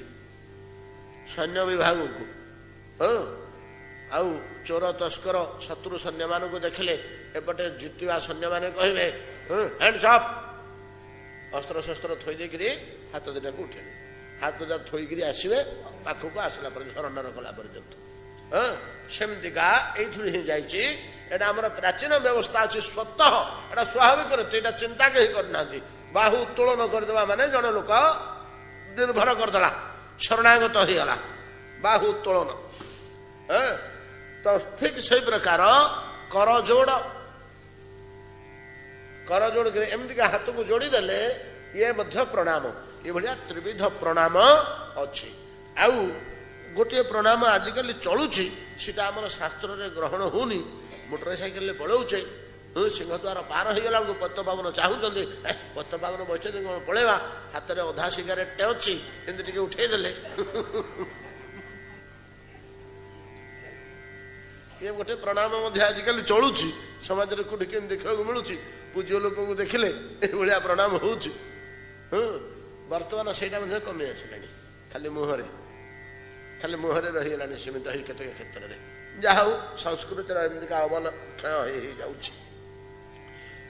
ସୈନ୍ୟ ବିଭାଗକୁ, ଆଉ ଚୋର ତସ୍କର ଶତ୍ରୁ ସୈନ୍ୟମାନଙ୍କୁ ଦେଖିଲେ ଏପଟେ ଜିତିବା ସୈନ୍ୟମାନେ କହିବେ ହ୍ୟାଣ୍ଡସ୍ ଅପ୍, ଅସ୍ତ୍ର ଶସ୍ତ୍ର ଥୋଇ ଦେଇକିରି ହାତ ଦିଟାକୁ ଉଠେଇବେ, ହାତ ଦିଟା ଥୋଇକିରି ଆସିବେ ପାଖକୁ, ଆସିଲା ପରେ ସରେଣ୍ଡର କଲା ପର୍ଯ୍ୟନ୍ତ। ସେମିତିକା ଏଇଥିରୁ ହିଁ ଯାଇଛି। ଏଇଟା ଆମର ପ୍ରାଚୀନ ବ୍ୟବସ୍ଥା ଅଛି, ସ୍ୱତଃ ଏଟା ସ୍ୱାଭାବିକ, ଏଇଟା ଚିନ୍ତା କେହି କରିନାହାନ୍ତି। ବାହୁ ଉତ୍ତୋଳନ କରିଦେବା ମାନେ ଜଣେ ଲୋକ ନିର୍ଭର କରିଦେଲା, ଶରଣାଗତ ହେଇଗଲା, ବାହୁ ଉତ୍ତୋଳନ। ତ ଠିକ ସେଇ ପ୍ରକାର କରଯୋଡ଼ ଏମିତିକା ହାତକୁ ଯୋଡ଼ିଦେଲେ ଇଏ ମଧ୍ୟ ପ୍ରଣାମ। ଏଭଳିଆ ତ୍ରିବିଧ ପ୍ରଣାମ ଅଛି। ଆଉ ଗୋଟିଏ ପ୍ରଣାମ ଆଜିକାଲି ଚଳୁଛି, ସେଟା ଆମର ଶାସ୍ତ୍ରରେ ଗ୍ରହଣ ହଉନି। ମୋଟର ସାଇକେଲରେ ପଳଉଛେ, ସିଂହଦ୍ୱାର ପାର ହେଇଗଲା ବେଳକୁ ପତିତପାବନ ଚାହୁଁଛନ୍ତି, ପତିତପାବନ ବସିଛନ୍ତି କଣ ପଳେଇବା, ହାତରେ ଅଧା ସିଗାରେଟଟେ ଅଛି, ଏମିତି ଟିକେ ଉଠେଇଦେଲେ ଇଏ ଗୋଟେ ପ୍ରଣାମ ମଧ୍ୟ ଆଜିକାଲି ଚଳୁଛି ସମାଜରେ, କୋଉଠି କେମିତି ଦେଖିବାକୁ ମିଳୁଛି। ପୂଜ୍ୟ ଲୋକଙ୍କୁ ଦେଖିଲେ ଏଭଳିଆ ପ୍ରଣାମ ହଉଛି। ବର୍ତ୍ତମାନ ସେଇଟା ମଧ୍ୟ କମି ଆସିଲାଣି, ଖାଲି ମୁହଁରେ ରହିଗଲାଣି ସୀମିତ ହେଇ କେତେକ କ୍ଷେତ୍ରରେ। ଯାହା ହଉ ସଂସ୍କୃତିର ଏମିତିକା ଅବଲକ୍ଷୟ ହେଇଯାଉଛି।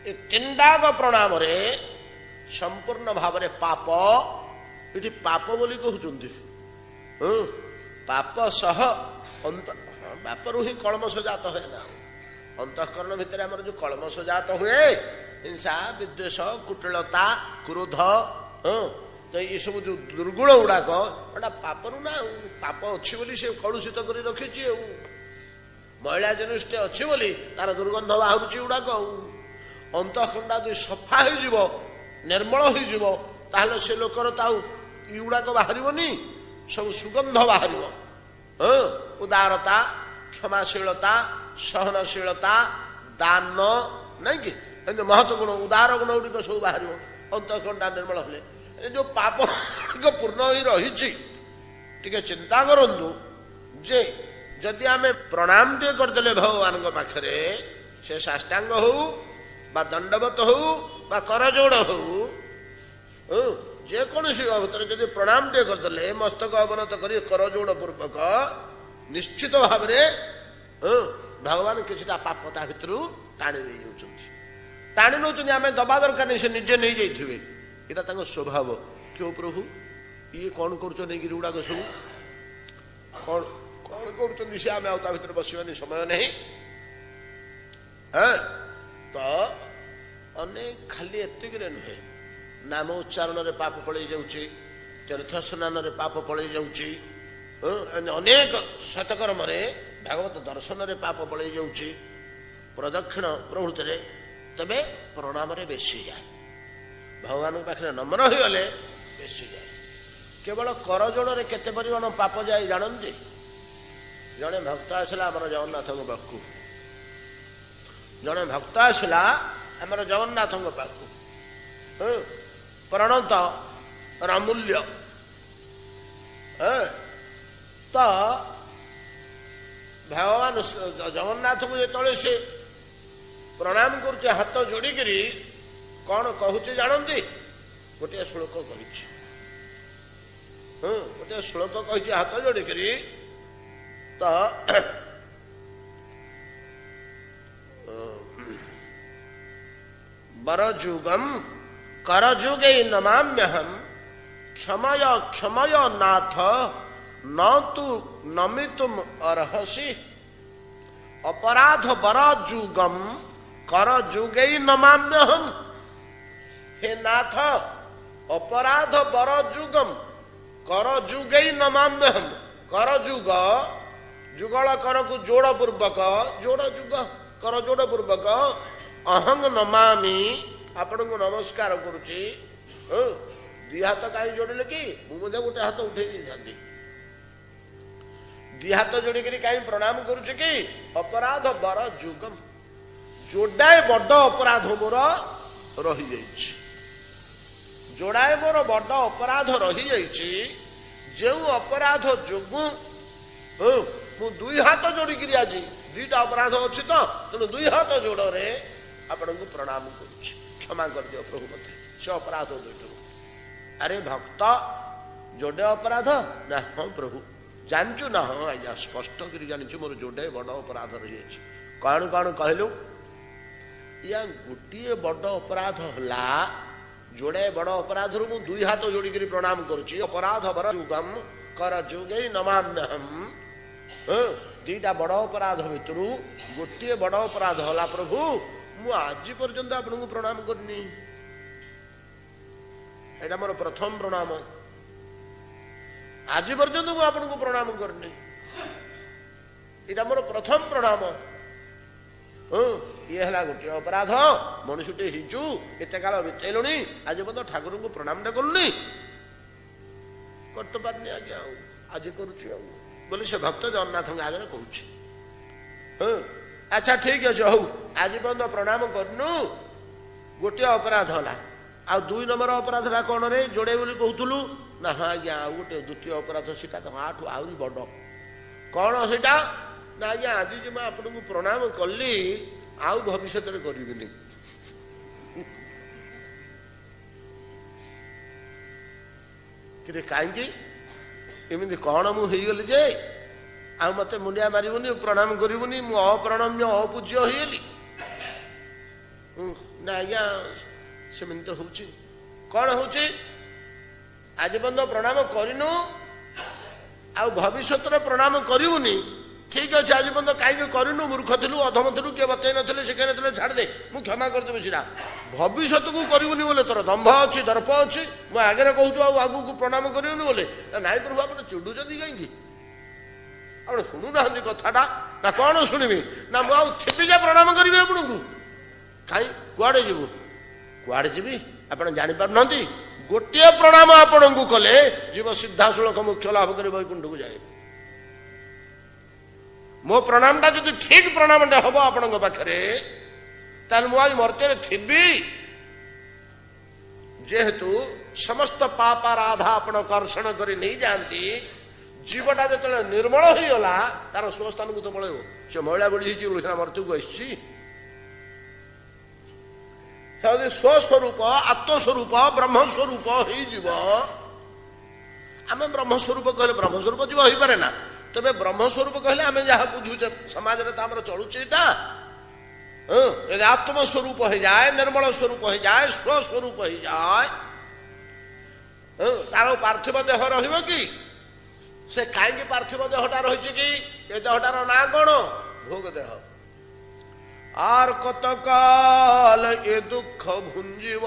ଏ ତିନିଟାକ ପ୍ରଣାମରେ ସମ୍ପୂର୍ଣ୍ଣ ଭାବରେ ପାପ, ଏଠି ପାପ ବୋଲି କହୁଛନ୍ତି, ପାପ ସହ ବାପରୁ ହିଁ କଳମସ ଜାତ ହୁଏ ନା। ଅନ୍ତଃକରଣ ଭିତରେ ଆମର ଯୋଉ କଳମସ ଜାତ ହୁଏ, ହିଂସା ବିଦ୍ୱେଷ କୁଟିଳତା କ୍ରୋଧ ତ ଏସବୁ ଯୋଉ ଦୁର୍ଗୁଣ ଗୁଡାକ ଏଟା ପାପରୁ ନା ଆଉ ପାପ ଅଛି ବୋଲି ସେ କଳୁଷିତ କରି ରଖିଛି ଆଉ ମହିଳା ଜିନିଷଟେ ଅଛି ବୋଲି ତାର ଦୁର୍ଗନ୍ଧ ବାହାରୁଛି ଗୁଡାକ ଆଉ ଅନ୍ତଃଖଣ୍ଡା ଯଦି ସଫା ହେଇଯିବ ନିର୍ମଳ ହେଇଯିବ ତାହେଲେ ସେ ଲୋକର ତ ଆଉ ଏଗୁଡାକ ବାହାରିବନି ସବୁ ସୁଗନ୍ଧ ବାହାରିବ ଉଦାରତା କ୍ଷମାଶୀଳତା ସହନଶୀଳତା ଦାନ ନାଇଁ କି ମହତ୍ଵ ଗୁଣ ଉଦାର ଗୁଣ ଗୁଡ଼ିକ ସବୁ ବାହାରିବ ଅନ୍ତଃଖଣ୍ଡା ନିର୍ମଳ ହେଲେ ଯୋଉ ପାପ ପୂର୍ଣ୍ଣ ହୋଇ ରହିଛି ଟିକେ ଚିନ୍ତା କରନ୍ତୁ ଯେ ଯଦି ଆମେ ପ୍ରଣାମ ଟିକେ କରିଦେଲେ ଭଗବାନଙ୍କ ପାଖରେ ସେ ସାଷ୍ଟାଙ୍ଗ ହଉ ବା ଦଣ୍ଡବତ ହଉ ବା କରଯୋଡ଼ ହଉ ଯେକୌଣସି ବାବଦରେ ଯଦି ପ୍ରଣାମ ଟିକେ କରିଦେଲେ ମସ୍ତକ ଅବନତ କରି କରଯୋଡ଼ ପୂର୍ବକ ନିଶ୍ଚିତ ଭାବରେ ଭଗବାନ କିଛିଟା ପାପ ତା ଭିତରୁ ଟାଣି ନେଇଯାଉଛନ୍ତି ଟାଣି ନେଉଛନ୍ତି ଆମେ ଦବା ଦରକାର ନାହିଁ ସେ ନିଜେ ନେଇଯାଇଥିବେ ଏଇଟା ତାଙ୍କ ସ୍ୱଭାବ କେଉଁ ପ୍ରଭୁ ଇଏ କଣ କରୁଛନ୍ତି ନେଇକିରି ଗୁଡାକ ସବୁ କଣ କଣ କରୁଛନ୍ତି ସେ ଆମେ ଆଉ ତା ଭିତରେ ବସିବାନି ସମୟ ନାହିଁ ତ ଅନେକ ଖାଲି ଏତିକିରେ ନୁହେଁ ନାମ ଉଚ୍ଚାରଣରେ ପାପ ପଳେଇ ଯାଉଛି ତୀର୍ଥ ସ୍ନାନରେ ପାପ ପଳେଇ ଯାଉଛି ଅନେକ ଶତକର୍ମରେ ଭାଗବତ ଦର୍ଶନରେ ପାପ ପଳେଇ ଯାଉଛି ପ୍ରଦକ୍ଷିଣ ପ୍ରଭୃତିରେ ତେବେ ପ୍ରଣାମରେ ବେଶୀ ଯାଏ ଭଗବାନଙ୍କ ପାଖରେ ନମ୍ର ହୋଇଗଲେ ବେଶୀ ଯାଏ କେବଳ କରଯୋଡ଼ରେ କେତେ ପରିମାଣ ପାପ ଯାଏ ଜାଣନ୍ତି ଜଣେ ଭକ୍ତ ଆସିଲା ଆମର ଜଗନ୍ନାଥଙ୍କ ପାଖକୁ ଜଣେ ଭକ୍ତ ଆସିଲା ଆମର ଜଗନ୍ନାଥଙ୍କ ପାଖକୁ ପ୍ରଣତ ଅମୂଲ୍ୟ ତ ଭଗବାନ ଜଗନ୍ନାଥଙ୍କୁ ଯେତେବେଳେ ସେ ପ୍ରଣାମ କରୁଛି ହାତ ଯୋଡ଼ିକିରି କଣ କହୁଛି ଜାଣନ୍ତି ଗୋଟିଏ ଶ୍ଲୋକ କହିଛି ଗୋଟିଏ ଶ୍ଲୋକ କହିଛି ହାତ ଯୋଡ଼ିକିରି ତ ବରଯୁଗମ୍ କରଯୁଗେ ନମାମ୍ୟହಂ କ୍ଷମୟ କ୍ଷମୟ ନାଥ ନ ତୁ ନମିତୁମ୍ ଅର୍ହସି ଅପରାଧ ବରଯୁଗମ୍ କରଯୁଗେ ନମାମ୍ୟହಂ ହେ ନାଥ ଅପରାଧ ବରଯୁଗମ୍ କରଯୁଗେ ନମାମ୍ୟହಂ କରଯୁଗ ଯୁଗଳ କରକୁ ଯୋଡ଼ ପୂର୍ବକ ଯୋଡ଼ ଯୁଗ କର ଯୋଡ଼ ପୂର୍ବକ ଅହଂ ନମାମି ଆପଣଙ୍କୁ ନମସ୍କାର କରୁଛି ଦି ହାତ କାହିଁ ଯୋଡ଼ିଲେ କି ମୁଁ ମଧ୍ୟ ଗୋଟେ ହାତ ଉଠେଇ ଦେଇଥାନ୍ତି ଦି ହାତ ଯୋଡ଼ିକିରି କାହିଁ ପ୍ରଣାମ କରୁଛି କି ଅପରାଧ ବର ଯୁଗମ୍ ଯୋଡ଼ାଏ ବଡ ଅପରାଧ ମୋର ରହିଯାଇଛି ଯୋଡ଼ାଏ ମୋର ବଡ ଅପରାଧ ରହିଯାଇଛି ଯେଉଁ ଅପରାଧ ଯୋଗୁଁ ମୁଁ ଦୁଇ ହାତ ଯୋଡ଼ିକିରି ଆଜି ଦୁଇଟା ଅପରାଧ ଅଛି ତ ତେଣୁ ଦୁଇ ହାତ ଯୋଡ଼ରେ ଆପଣଙ୍କୁ ପ୍ରଣାମ କରୁଛି କ୍ଷମା କରିଦିଅ ପ୍ରଭୁ ମତେ ସେ ଅପରାଧ ଦୁଇଟାରୁ ଆରେ ଭକ୍ତ ଯୋଡ଼େ ଅପରାଧ ନା ହଁ ପ୍ରଭୁ ଜାଣିଛୁ ନା ହଁ ଆଜ୍ଞା ସ୍ପଷ୍ଟ କରି ଜାଣିଛୁ ମୋର ଯୋଡ଼େ ବଡ ଅପରାଧ ରହିଯାଇଛି କଣ କଣ କହିଲୁ ୟା ଗୋଟିଏ ବଡ ଅପରାଧ ହେଲା ଯୋଡ଼େ ବଡ ଅପରାଧରୁ ମୁଁ ଦୁଇ ହାତ ଯୋଡ଼ିକିରି ପ୍ରଣାମ କରୁଛି ଅପରାଧ ବର ଯୁଗମ୍ କର ଯୁଗେ ନମାମ୍ୟହಂ ଦିଟା ବଡ ଅପରାଧ ଭିତରୁ ଗୋଟିଏ ବଡ ଅପରାଧ ହେଲା ପ୍ରଭୁ ମୁଁ ଆଜି ପର୍ଯ୍ୟନ୍ତ ଆପଣଙ୍କୁ ପ୍ରଣାମ କରିନି ଏଇଟା ମୋର ପ୍ରଥମ ପ୍ରଣାମ ଆଜି ପର୍ଯ୍ୟନ୍ତ ମୁଁ ଆପଣଙ୍କୁ ପ୍ରଣାମ କରିନି ଏଇଟା ମୋର ପ୍ରଥମ ପ୍ରଣାମ ଇଏ ହେଲା ଗୋଟିଏ ଅପରାଧ ମଣିଷଟେ ହେଇଛୁ ଏତେ କାଳ ବିତେଇଲୁଣି ଆଜି ପର୍ଯ୍ୟନ୍ତ ଠାକୁରଙ୍କୁ ପ୍ରଣାମଟା କରୁନି କରିତ ପାରିନି ଆଜ୍ଞା ଆଉ ଆଜି କରୁଛି ଆଉ ବୋଲି ସେ ଭକ୍ତ ଜଗନ୍ନାଥଙ୍କ ଆଗରେ କହୁଛି ଆଚ୍ଛା ଠିକ ଅଛି ହଉ ଆଜି ପର୍ଯ୍ୟନ୍ତ ପ୍ରଣାମ କରିନୁ ଗୋଟିଏ ଅପରାଧ ହେଲା ଆଉ ଦୁଇ ନମ୍ବର ଅପରାଧଟା କଣ ରେ ଯୋଡ଼େ ବୋଲି କହୁଥିଲୁ ନା ହଁ ଆଜ୍ଞା ଆଉ ଗୋଟେ ଦ୍ୱିତୀୟ ଅପରାଧ ସେଟା ତ ଆଠୁ ଆହୁରି ବଡ କଣ ସେଇଟା ନା ଆଜ୍ଞା ଆଜି ଯେ ମୁଁ ଆପଣଙ୍କୁ ପ୍ରଣାମ କଲି ଆଉ ଭବିଷ୍ୟତରେ କରିବିନି କାହିଁକି ଏମିତି କଣ ମୁଁ ହେଇଗଲି ଯେ ଆଉ ମତେ ମୁଣ୍ଡିଆ ମାରିବୁନି ପ୍ରଣାମ କରିବୁନି ମୁଁ ଅପ୍ରଣମ୍ୟ ଅପୂଜ୍ୟ ହେଇଗଲି ନା ଆଜ୍ଞା ସେମିତି ତ ହଉଛି କଣ ହଉଛି ଆଜି ପର୍ଯ୍ୟନ୍ତ ପ୍ରଣାମ କରିନୁ ଆଉ ଭବିଷ୍ୟତରେ ପ୍ରଣାମ କରିବୁନି ଠିକ ଅଛି ଆଜି ପର୍ଯ୍ୟନ୍ତ କାହିଁକି କରିନୁ, ମୂର୍ଖ ଥିଲୁ, ଅଧମ ଥିଲୁ, କିଏ ବତେଇ ନଥିଲେ, ଶିଖେଇ ନଥିଲେ, ଛାଡ଼ିଦେ, ମୁଁ କ୍ଷମା କରିଦେବି ସିନା, ଭବିଷ୍ୟତକୁ କରିବୁନି ବୋଲେ ତୋର ଦମ୍ଭ ଅଛି, ଦର୍ପ ଅଛି, ମୁଁ ଆଗରେ କହୁଛୁ ଆଉ ଆଗକୁ ପ୍ରଣାମ କରିବୁନି ବୋଲେ, ନାଇଁ ପ୍ରଭୁ ଆପଣ ଚିଡୁଛନ୍ତି କାହିଁକି, ଆପଣ ଶୁଣୁନାହାନ୍ତି କଥାଟା, ନା କଣ ଶୁଣିବି, ନା ମୁଁ ଆଉ ଥିବି ଯେ ପ୍ରଣାମ କରିବି ଆପଣଙ୍କୁ, କାହିଁ କୁଆଡେ ଯିବୁ, କୁଆଡେ ଯିବି ଆପଣ ଜାଣିପାରୁନାହାନ୍ତି, ଗୋଟିଏ ପ୍ରଣାମ ଆପଣଙ୍କୁ କଲେ ଜୀବ ସିଧାସଳଖ ମୁଖ୍ୟ ଲାଭ କରି ବୈକୁଣ୍ଠକୁ ଯାଏ। ମୋ ପ୍ରଣାମଟା ଯଦି ଠିକ ପ୍ରଣାମଟା ହବ ଆପଣଙ୍କ ପାଖରେ, ତାହେଲେ ମୁଁ ଆଜି ମର୍ତ୍ତ୍ୟରେ ଥିବି। ଯେହେତୁ ସମସ୍ତ ପାପ ରାଧା ଆପଣ କର୍ଷଣ କରି ନେଇଯାଆନ୍ତି, ଜୀବଟା ଯେତେବେଳେ ନିର୍ମଳ ହେଇଗଲା ତାର ସ୍ୱସ୍ଥାନକୁ ତ ପଳେଇବ, ସେ ମହିଳା ବଳି ହେଇଛି ବୋଲି ସିନା ମର୍ତ୍ତ୍ୟକୁ ଆସିଛି। ଯଦି ସ୍ୱସ୍ୱରୂପ ଆତ୍ମସ୍ୱରୂପ ବ୍ରହ୍ମସ୍ୱରୂପ ହେଇଯିବ, ଆମେ ବ୍ରହ୍ମସ୍ୱରୂପ କହିଲେ ବ୍ରହ୍ମସ୍ୱରୂପ ଯିବ ହେଇପାରେ ନା, ତେବେ ବ୍ରହ୍ମସ୍ୱରୂପ କହିଲେ ଆମେ ଯାହା ବୁଝୁଛେ ସମାଜରେ ତ ଆମର ଚଳୁଛି ଏଇଟା। ଯଦି ଆତ୍ମସ୍ୱରୂପ ହେଇଯାଏ, ନିର୍ମଳ ସ୍ୱରୂପ ହେଇଯାଏ, ସ୍ୱସ୍ୱରୂପ ହେଇଯାଏ, ତାର ପାର୍ଥିବ ଦେହ ରହିବ କି? ସେ କାହିଁକି ପାର୍ଥିବ ଦେହଟା ରହିଛି କି? ଏ ଦେହଟାର ନାଁ କଣ? ଭୋଗ ଦେହ। আর কতকাল এ দুঃখ ভুঞ্জিব,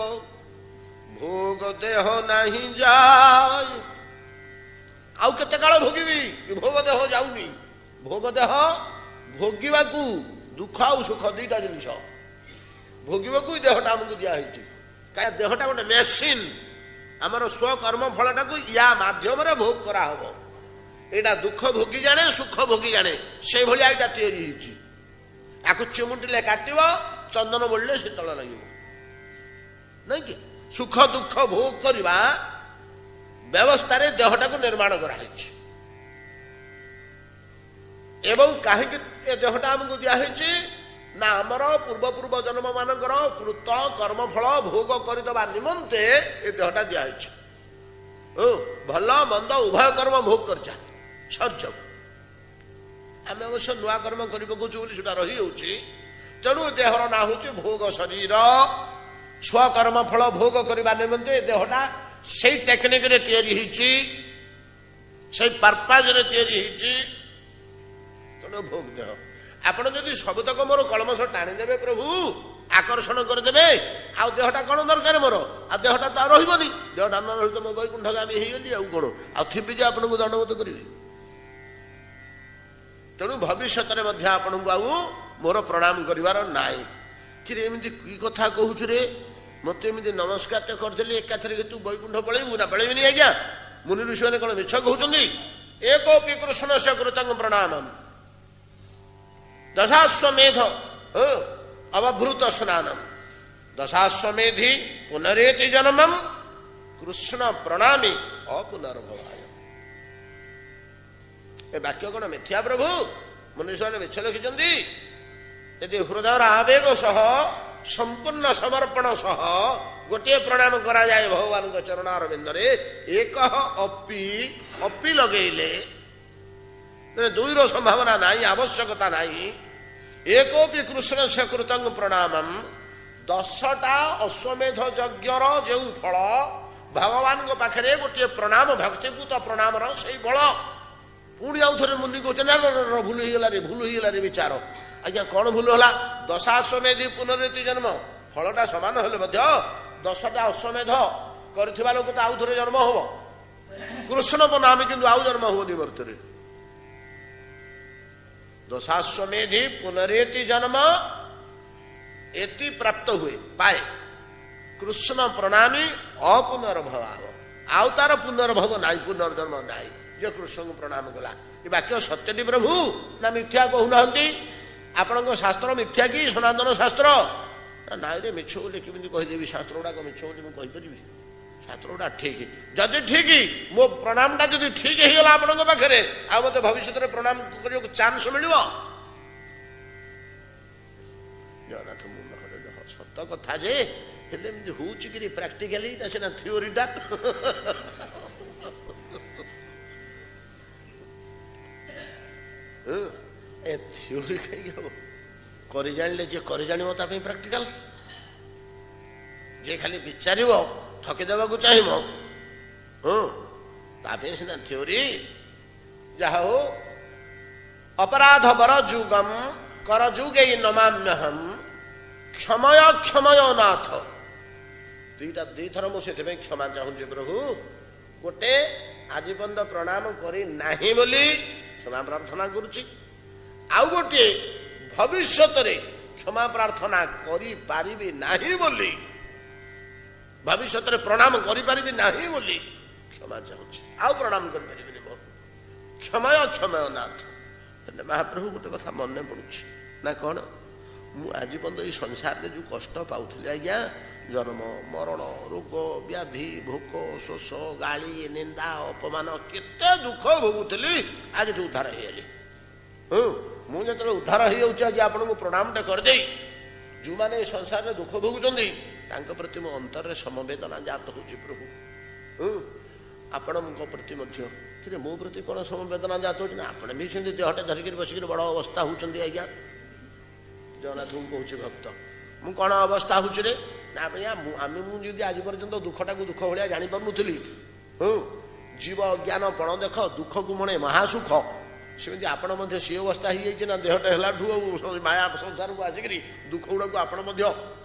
ভোগ দেহ নাহি যায়। ଆଉ କେତେ କାଳ ଭୋଗିବି? ଭୋଗ ଦେହ ଯାଉନି। ଭୋଗ ଦେହ ଭୋଗିବାକୁ, ଦୁଃଖ ଆଉ ସୁଖ ଦିଟା ଜିନିଷ, ଭୋଗିବାକୁ ଦେହଟା ଆମକୁ ଦିଆହେଇଛି। କାହିଁକି ଦେହଟା ଗୋଟେ ମେସିନ, ଆମର ସ୍ୱକର୍ମ ଫଳଟାକୁ ୟା ମାଧ୍ୟମରେ ଭୋଗ କରାହବ। ଏଇଟା ଦୁଃଖ ଭୋଗି ଜାଣେ, ସୁଖ ଭୋଗି ଜାଣେ, ସେଇଭଳିଆ ଏଇଟା ତିଆରି ହେଇଛି। ଆକୁ ଚିମୁଟିଲେ କାଟିବ, ଚନ୍ଦନ ବୋଳିଲେ ଶୀତଳ ଲାଗିବ, ନାଇଁ କି? ସୁଖ ଦୁଃଖ ଭୋଗ କରିବା ବ୍ୟବସ୍ଥାରେ ଦେହଟାକୁ ନିର୍ମାଣ କରାହେଇଛି। ଏବଂ କାହିଁକି ଏ ଦେହଟା ଆମକୁ ଦିଆହେଇଛି? ନା ଆମର ପୂର୍ବ ଜନ୍ମ ମାନଙ୍କର କୃତ କର୍ମଫଳ ଭୋଗ କରିଦେବା ନିମନ୍ତେ ଏ ଦେହଟା ଦିଆହେଇଛି। ଭଲ ମନ୍ଦ ଉଭୟ କର୍ମ ଭୋଗ କରିଛା ସହ୍ୟ। ଆମେ ଅବଶ୍ୟ ନୂଆ କର୍ମ କରି ପକଉଛୁ ବୋଲି ସେଟା ରହିଯାଉଛି। ତେଣୁ ଦେହର ନାଁ ହଉଛି ଭୋଗ ଶରୀର। ସ୍ୱକର୍ମ ଫଳ ଭୋଗ କରିବା ନିମନ୍ତେ ଏ ଦେହଟା ସେଇ ଟେକ୍ନିକରେ ତିଆରି ହେଇଛି, ସେଇ ପର୍ପଜରେ ତିଆରି ହେଇଛି। ତେଣୁ ଭୋଗ ଦେହ। ଆପଣ ଯଦି ସବୁତକ ମୋର କଳମସ ଟାଣିଦେବେ ପ୍ରଭୁ, ଆକର୍ଷଣ କରିଦେବେ, ଆଉ ଦେହଟା କଣ ଦରକାର ମୋର? ଆଉ ଦେହଟା ତ ରହିବନି। ଦେହଟା ନ ରହିଲେ ତ ମୋ ବୈକୁଣ୍ଠଗାମୀ ହେଇଗଲି, ଆଉ କଣ ଆଉ ଥିବି ଯେ ଆପଣଙ୍କୁ ଦଣ୍ଡବତ କରିବି? ତେଣୁ ଭବିଷ୍ୟତରେ ମଧ୍ୟ ଆପଣଙ୍କୁ ଆଉ ମୋର ପ୍ରଣାମ କରିବାର ନାହିଁ। କିରେ ଏମିତି କି କଥା କହୁଛୁ ରେ, ମତେ ଏମିତି ନମସ୍କାର କରିଦେଲି ଏକାଥରେ ତୁ ବୈକୁଣ୍ଠ ପଳେଇବୁ ନା? ପଳେଇବିନି ଆଜ୍ଞା। ମୁନି ଋଷିମାନେ କଣ ମିଛ କହୁଛନ୍ତି? ଏକୋପି କୃଷ୍ଣସ୍ୟ କୃତଂ ପ୍ରଣାମମ୍ ଦଶାଶ୍ୱମେଧ ଅବଭୃତ ସ୍ନାନମ୍ ଦଶାଶ୍ୱମେଧି ପୁନରେତି ଜନ୍ମମ୍ କୃଷ୍ଣ ପ୍ରଣାମୀ ଅପୁନର୍ଭବାୟ। ଏ ବାକ୍ୟ କଣ ମିଥ୍ୟା ପ୍ରଭୁ? ମନୁଷ୍ୟମାନେ ମିଛ ଲେଖିଛନ୍ତି। ଯଦି ହୃଦୟର ଆବେଗ ସହ ସମ୍ପୂର୍ଣ୍ଣ ସମର୍ପଣ ସହ ଗୋଟିଏ ପ୍ରଣାମ କରାଯାଏ ଭଗବାନଙ୍କ ଚରଣାରବିନ୍ଦରେ, ଏକ ଅପି ଲଗେଇଲେ ଦୁଇର ସମ୍ଭାବନା ନାହିଁ, ଆବଶ୍ୟକତା ନାହିଁ। ଏକୋପି କୃଷ୍ଣ କୃତଂ ପ୍ରଣାମମ୍, 10ଟା ଅଶ୍ୱମେଧ ଯଜ୍ଞର ଯେଉଁ ଫଳ ଭଗବାନଙ୍କ ପାଖରେ ଗୋଟିଏ ପ୍ରଣାମ, ଭକ୍ତିପୂତ ପ୍ରଣାମର ସେଇ ଫଳ। ପୁଣି ଆଉ ଥରେ ମୁନି କହୁଛନ୍ତି ଭୁଲ ହେଇଗଲା ରେ ବିଚାର। ଆଜ୍ଞା କଣ ଭୁଲ ହେଲା? ଦଶାଶ୍ୱମେଧି ପୁନରେତି ଜନ୍ମ, ଫଳଟା ସମାନ ହେଲେ ମଧ୍ୟ 10ଟା ଅଶ୍ୱମେଧ କରିଥିବା ଲୋକ ତ ଆଉ ଥରେ ଜନ୍ମ ହବ। କୃଷ୍ଣ ପ୍ରଣାମୀ କିନ୍ତୁ ଆଉ ଜନ୍ମ ହବନି ମର୍ତ୍ତ୍ୟରେ। ଦଶାଶ୍ୱମେଧି ପୁନରେତି ଜନ୍ମ ଏତି ପ୍ରାପ୍ତ ହୁଏ ପାଏ, କୃଷ୍ଣ ପ୍ରଣାମୀ ଅପୁନର୍ଭବାୟ। ଆଉ ତାର ପୁନର୍ଭବ ନାହିଁ, ପୁନର୍ଜନ୍ମ ନାହିଁ ଯେ କୃଷ୍ଣଙ୍କୁ ପ୍ରଣାମ କଲା। ଏ ବାକ୍ୟ ସତ୍ୟଟି ପ୍ରଭୁ ନା ମିଥ୍ୟା କହୁନାହାନ୍ତି? ଆପଣଙ୍କ ଶାସ୍ତ୍ର ମିଥ୍ୟା କି ସନାତନ ଶାସ୍ତ୍ର? ନାଇଁ ରେ ମିଛ ବୋଲି କେମିତି କହିଦେବି? ଶାସ୍ତ୍ର ଗୁଡାକ ମିଛ ବୋଲି ମୁଁ କହିପାରିବି? ଶାସ୍ତ୍ର ଗୁଡା ଠିକ। ଯଦି ଠିକ ମୋ ପ୍ରଣାମଟା ଯଦି ଠିକ ହେଇଗଲା ଆପଣଙ୍କ ପାଖରେ, ଆଉ ମତେ ଭବିଷ୍ୟତରେ ପ୍ରଣାମ କରିବାକୁ ଚାନ୍ସ ମିଳିବ? ଜଗନ୍ନାଥ ସତ କଥା ଯେ, ହେଲେ ଏମିତି ହଉଛି କି ପ୍ରାକ୍ଟିକାଲି? ତା ସିନା ଥିଓରିଟା। ଏ ଥିଓରି କାହିଁକି ହବ? କରି ଜାଣିଲେ ଯିଏ କରି ଜାଣିବ ତା ପାଇଁ ପ୍ରାକ୍ଟିକାଲ। ଯିଏ ଖାଲି ବିଚାରିବ, ଠକିଦେବାକୁ ଚାହିଁବ, ତା ପାଇଁ ସିନା ଥିଓରି। ଯାହା ହଉ अपराध बर जुगम कर जुगे नमाम्यहम क्षमय क्षमय नाथ। दुईथर मुझे क्षमा चाहूँगी प्रभु। गोटे आज पर्यंत प्रणाम करी नाही बोली क्षमा प्रार्थना करुच्ची, आउ गोटे भविष्यत क्षमा प्रार्थना करी पारिबी नाही बोली, भविष्यत प्रणाम करी पारिबी नाही बोली क्षमा चाहूँगी, आउ प्रणाम करि पारिबिनी मो क्षमय क्षमय नाथ। महाप्रभु गोटे कथा मन पड़ुछि ना कौन, मु आज पर्यंत ये संसार में जो कष्ट पाऊली आज्ञा, जन्म मरण रोग व्याधि भोक शोष गाली निंदा अपमान केते दुख भोगुली, आज उद्धार होगली। मुझे उद्धार हो आपन को प्रणाम करदे, जो मैंने संसार में दुख भोगुंट प्रति मो अंतर समवेदना जात हो प्रभु। आपण प्रति मो प्रति कौन समवेदना जात हो, आपने भी सेमती देहटे धरिक बसिक बड़ अवस्था होती आज्ञा। जगन्नाथ को कहूँ भक्त मु कौन अवस्था हूँ रे ना आम मुझे आज पर्यटन दुखटा को दुख भाया जापी, जीव ज्ञान पण देख दुख को मणे महासुख, सेमती आपण सी अवस्था हो ना देहटे है माया संसार को आसिक दुख गुड़ा को आपण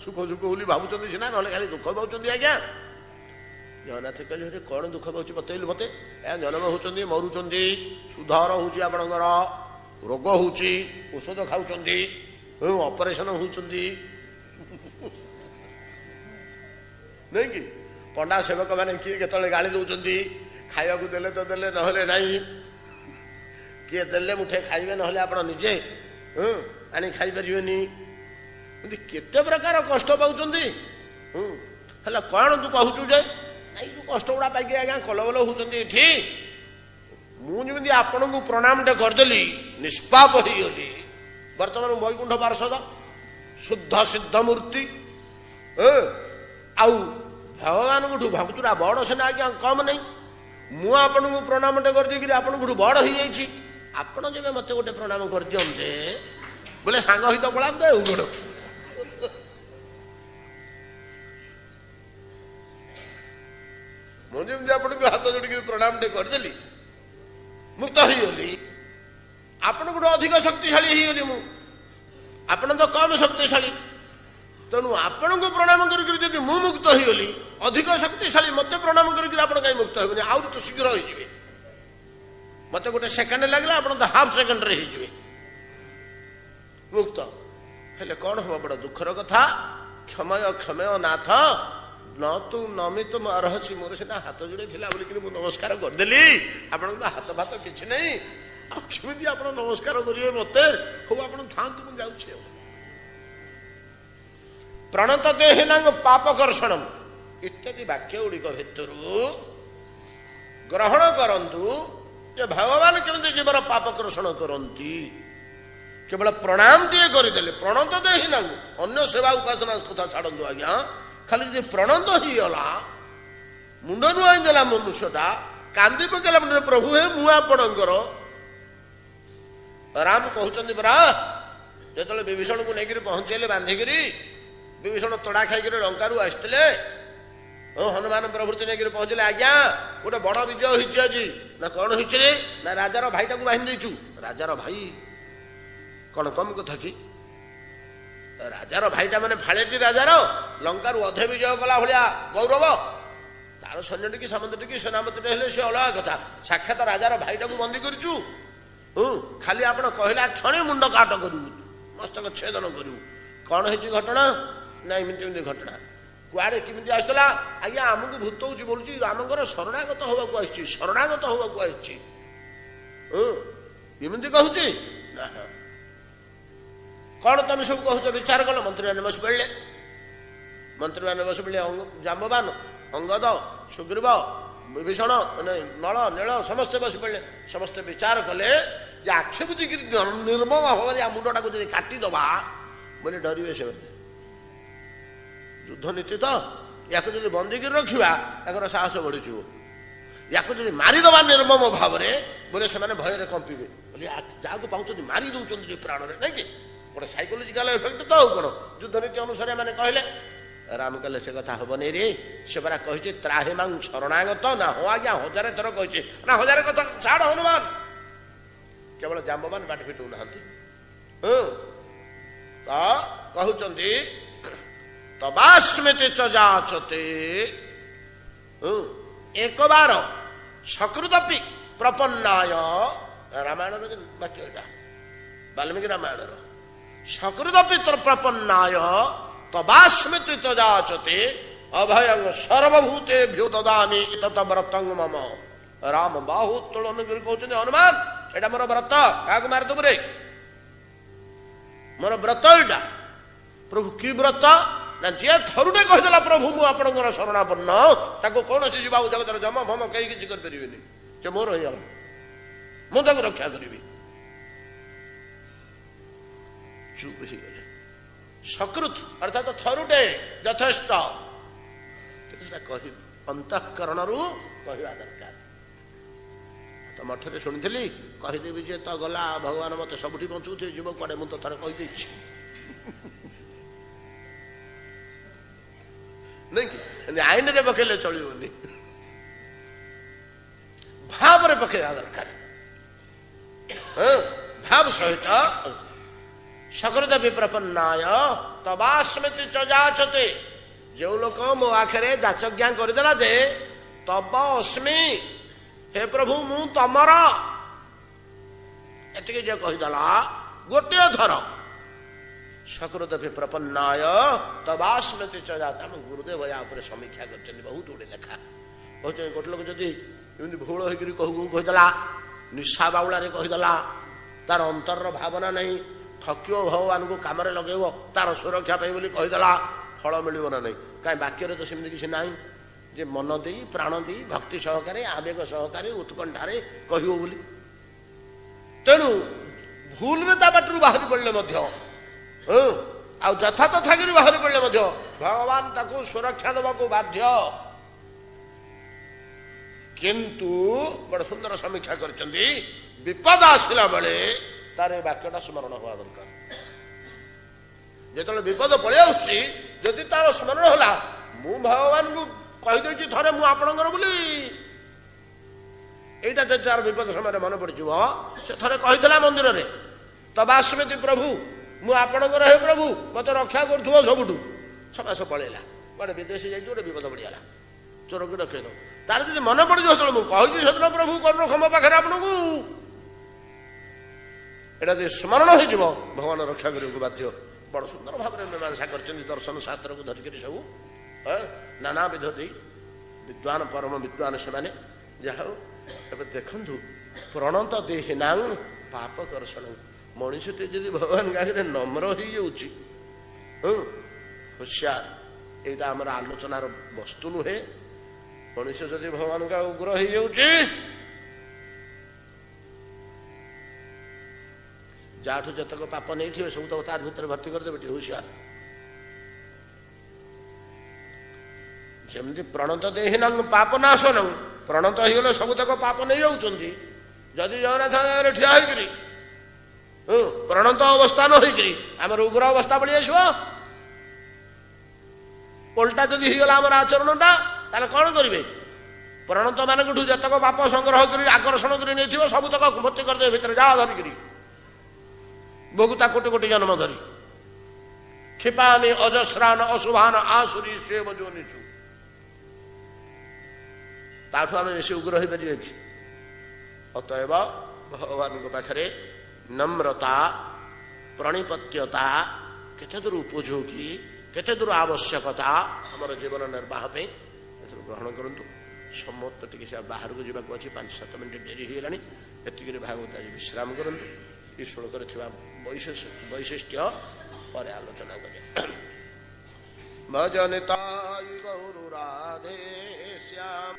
सुख सुख बोली भावुं सीना, ना खाली दुख पाँच आज्ञा। जगन्नाथ कहले कौन दुख पाँच बतैलु मत, जन्म होती मरुंच सुधर होची आपणकर रोग होची औषध खाऊं ऑपरेशन होती नहीं कि पंडा सेवक मैंने किए केतले गाड़ी दौरान खाया देले तो देले नहले नहीं, किए देले मुठे खाइबे नहले आपण निजे आनी खाई परिबेनी, केते प्रकार कष्ट पाउछन। हला कौन तू कहूचु जे नहीं तू कष्ट गुड़ा पाइक आज्ञा कलबल होती एठी, मुझे आपण को प्रणाम टे करदेली निष्पाप हो गली। वर्तमान वैकुंठ पार्षद शुद्ध सिद्ध मूर्ति आउ भगवान को भक्तुरा बड़ सेना आज्ञा कम नहीं, मु आपन को प्रणाम टे कर दी आपन को बड़ हो जाइए, आपण जब मत गोटे प्रणाम कर दियंते बोले सांग हित पलाते गोड़ मुझे आपन को हाथ जोड़ प्रणाम टे करदेली मुक्त हो गली। आपण गोटे अधिक शक्तिशाली होगली, मु आपण तो कम शक्तिशाली, तेणु आपण को प्रणाम करके मु मुक्त हो गली अधिक शक्तिशाली मत प्रणाम करके कहीं मुक्त होनी आउ तो शीघ्र हो मत गोटे सेकेंड लगला आप तो हाफ सेकेंड रे मुक्त हेले कौन हम बड़ दुखर कथा। क्षमय क्षमय नाथ न तू नमी तुम अर्हसी, मोर सीना हाथ जोड़े थिला बोली कि नमस्कार करदेली, आपण तो हाथ भात किछि नहीं, केमी आप नमस्कार करेंगे मत हो आप था मुझे प्रणत देहिनांग पाप कर्षणम इत्यादि वाक्य गुड़िक भितर ग्रहण करंतु जे भगवान केमती जीवर पाप कर्षण करती। केवल प्रणाम टे करदे प्रणत देहिनांग अन्य सेवा उपासना कथा छाड़ू आज्ञा, खाली जे प्रणत ही गला मुंड नुआईदेला मनुष्यटा कांदी पकेला प्रभु हे मु आपणकर। राम कहते परा जो विभीषण को लेकर पहुंचेले बांधिकी विभीषण तड़ा खाई लंका आसते हनुमान प्रभृति नहीं पहुंचले आज्ञा गोटे बड़ विजय होती आज ना कौन हो ना राजार भाईटा को बांधि देचु। राजार भाई कौन कम कथा कि राजार भाईटा माने फाड़ेटी राजार लंका अधे विजय कला भाया गौरव तार सैन्य टी सामंत टी सेनापति सी अलग कथा, साक्षात राजार भाईटा को बंदी करचु। खाली आप कहला क्षण मुंड काट करू मस्तक छेदन करू कौन है घटना ना एमती घटना कुआड़े किमिति आसला आज्ञा आमको भूत हो बोलूँ रामकर शरणागत होगा आसी शरणागत होगा आसी एमती कहूँ कौन तुम सब कह विचार कल मंत्री मैंने बस पड़े मंत्री मैंने बस पड़े जाम्बवान अंगद सुग्रीव विभीषण नल नील समस्ते बस पड़े समस्ते विचार कले आखि बुझिक निर्मम भाव मुंडटा को काटिदबा बोले डरवे से युद्ध नीति तो या बंदी कर रखा साहस बढ़ी या मारिदबा निर्मम भाव बोले से भय कंपे बोले जहाँ पाँच मारी दौरान प्राण नहीं कि गोटे साइकोलोजिकल इफेक्ट तो कौन युद्ध नीति अनुसार मैंने कहले राम कहले से कथा हम नहीं रे से परा कही त्राहे मांग शरणागत ना हो आज्ञा 1000 थर कही ना 1000 कथा छाड़ हनुमान केवल जाम्बवान बाटी फिटू ना तो कहते तबास्मृति च जाचते एक बार सकृदपि प्रपन्नाय रामायण वाक्य एटा वाल्मीकि रामायण सकृदपि प्रपन्नाय तबास्मृति च जाचते अभयं सर्वभूतेभ्यो ददामि इतत व्रतं मम राम बाहु तोलन कहते हनुमान एटा मोर व्रत क्या मारिदेबू रे मोर व्रत एटा प्रभु कि व्रत ना जे थरुटे कहीदेला प्रभु मु आपणकर शरणापन्न ताको कौन सी जीवा जगतर जम भम कहीं किसी करें से मोर हो मुझे रक्षा करी चुप ही गले सकृत अर्थात थरुटे यथेष्ट अंतःकरण कहवा दरकार तो मठे शुणी कहीदेवी जे तो गला भगवान मत सबुठी बचुथे जीव कड़े मुझे थर कहीदे नहीं कि आईन रे पकेले चलनी भाव रे पकेवा दरकार भाव सहित सकृत विप्रपन्नाय तबास्मृति च जाचते जो लोक मो आखिरे जाचज्ञा करदेला जे तब अस्मि हे प्रभु मु तमर एतिके जे कहीदेला गोटे थर सकृत विप्रपन्नाय तबास्मृति च जाता गुरुदेव या समीक्षा कर बहुत गुड़े लेखा कहते गोटे लोक जदि भूल होकर कहीदेला निशा बाउला कहीदेला तार अंतर भावना नहीं ठक्यो भगवान को कम लगेब तार सुरक्षा बोली कहीदेला फल मिल ना नहीं कहीं वाक्य तो सेमती किसी ना जे मन दे प्राण दे भक्ति सहकारे आवेग सहकारे उत्कंठारे कहब बोली तेणु भूल बाटर बाहरी पड़े यथा तथा कर बाहरी पड़े भगवान ताकू सुरक्षा देवा बाध्य किंतु बड़ सुंदर समीक्षा कर विपद आसला बेले तार वाक्यटा स्मरण हवा दरकार जो विपद पलि आदि तार स्मरण है मु भगवान को कहीदे थे मु आपणकर बोली यहीटा जब तार विपद समय मन पड़ से थे कहीदेला मंदिर में तबास्मृति प्रभु मु आपणकर हे प्रभु मत रक्षा करुव सबुठू छमास पलैला गोटे विदेश जाइए गोटे विपद पड़गला चोर की रखे दो तार जो मन पड़ जो कही से प्रभु कर रख मो पाखे आपन को एटा जो स्मरण हो भगवान रक्षा करने को बाध्य बड़ सुंदर भाव में मीमांसा कर दर्शन शास्त्र को धरिक सब नाना विध दे विद्वान परम विद्वान से माने जहा देखु प्रणत देहिना पाप दर्शन मनुष्यटे जदि भगवान आगे नम्र हो होशियार यहाँ आम आलोचनार वस्तु नुहे मनुष्य जदि भगवान का उग्र हो जाठू जतक पाप नहीं थे सब तक तार भर भर्ती करदे होशियार जमती प्रणत देहिना पाप नाशन प्रणत हो सब तक पाप नहीं जाऊँगी जदि जगन्नाथ ठिया होकर प्रणत अवस्था न होकर आम उग्र अवस्था पड़ी आस उल्टा जदि होगला आम आचरणटा ताले कौन करेंगे प्रणत मान जतक पाप संग्रह कर आकर्षण कर सब तक भर्ती करदे भितर जा धरिक बहुता कोटि कोटि जन्म धरी क्षिपामि अजस्रान अशुभान आसुरी स्वेव जोनिषु ताठू आम बेसी उग्र हो पारे कि अतएव भगवान पाखे नम्रता प्रणिपत्यता केते दूर उपयोगी केते दूर आवश्यकता आमर जीवन निर्वाह पे ग्रहण करूँ सम्मत टी बाहर को जावाक अच्छी 5-7 मिनट डेरी होगा एतिक भागवत आज विश्राम करूँ ये श्लोक वैशिष्ट्य पर आलोचना करें भजनिता गौर राधे श्याम।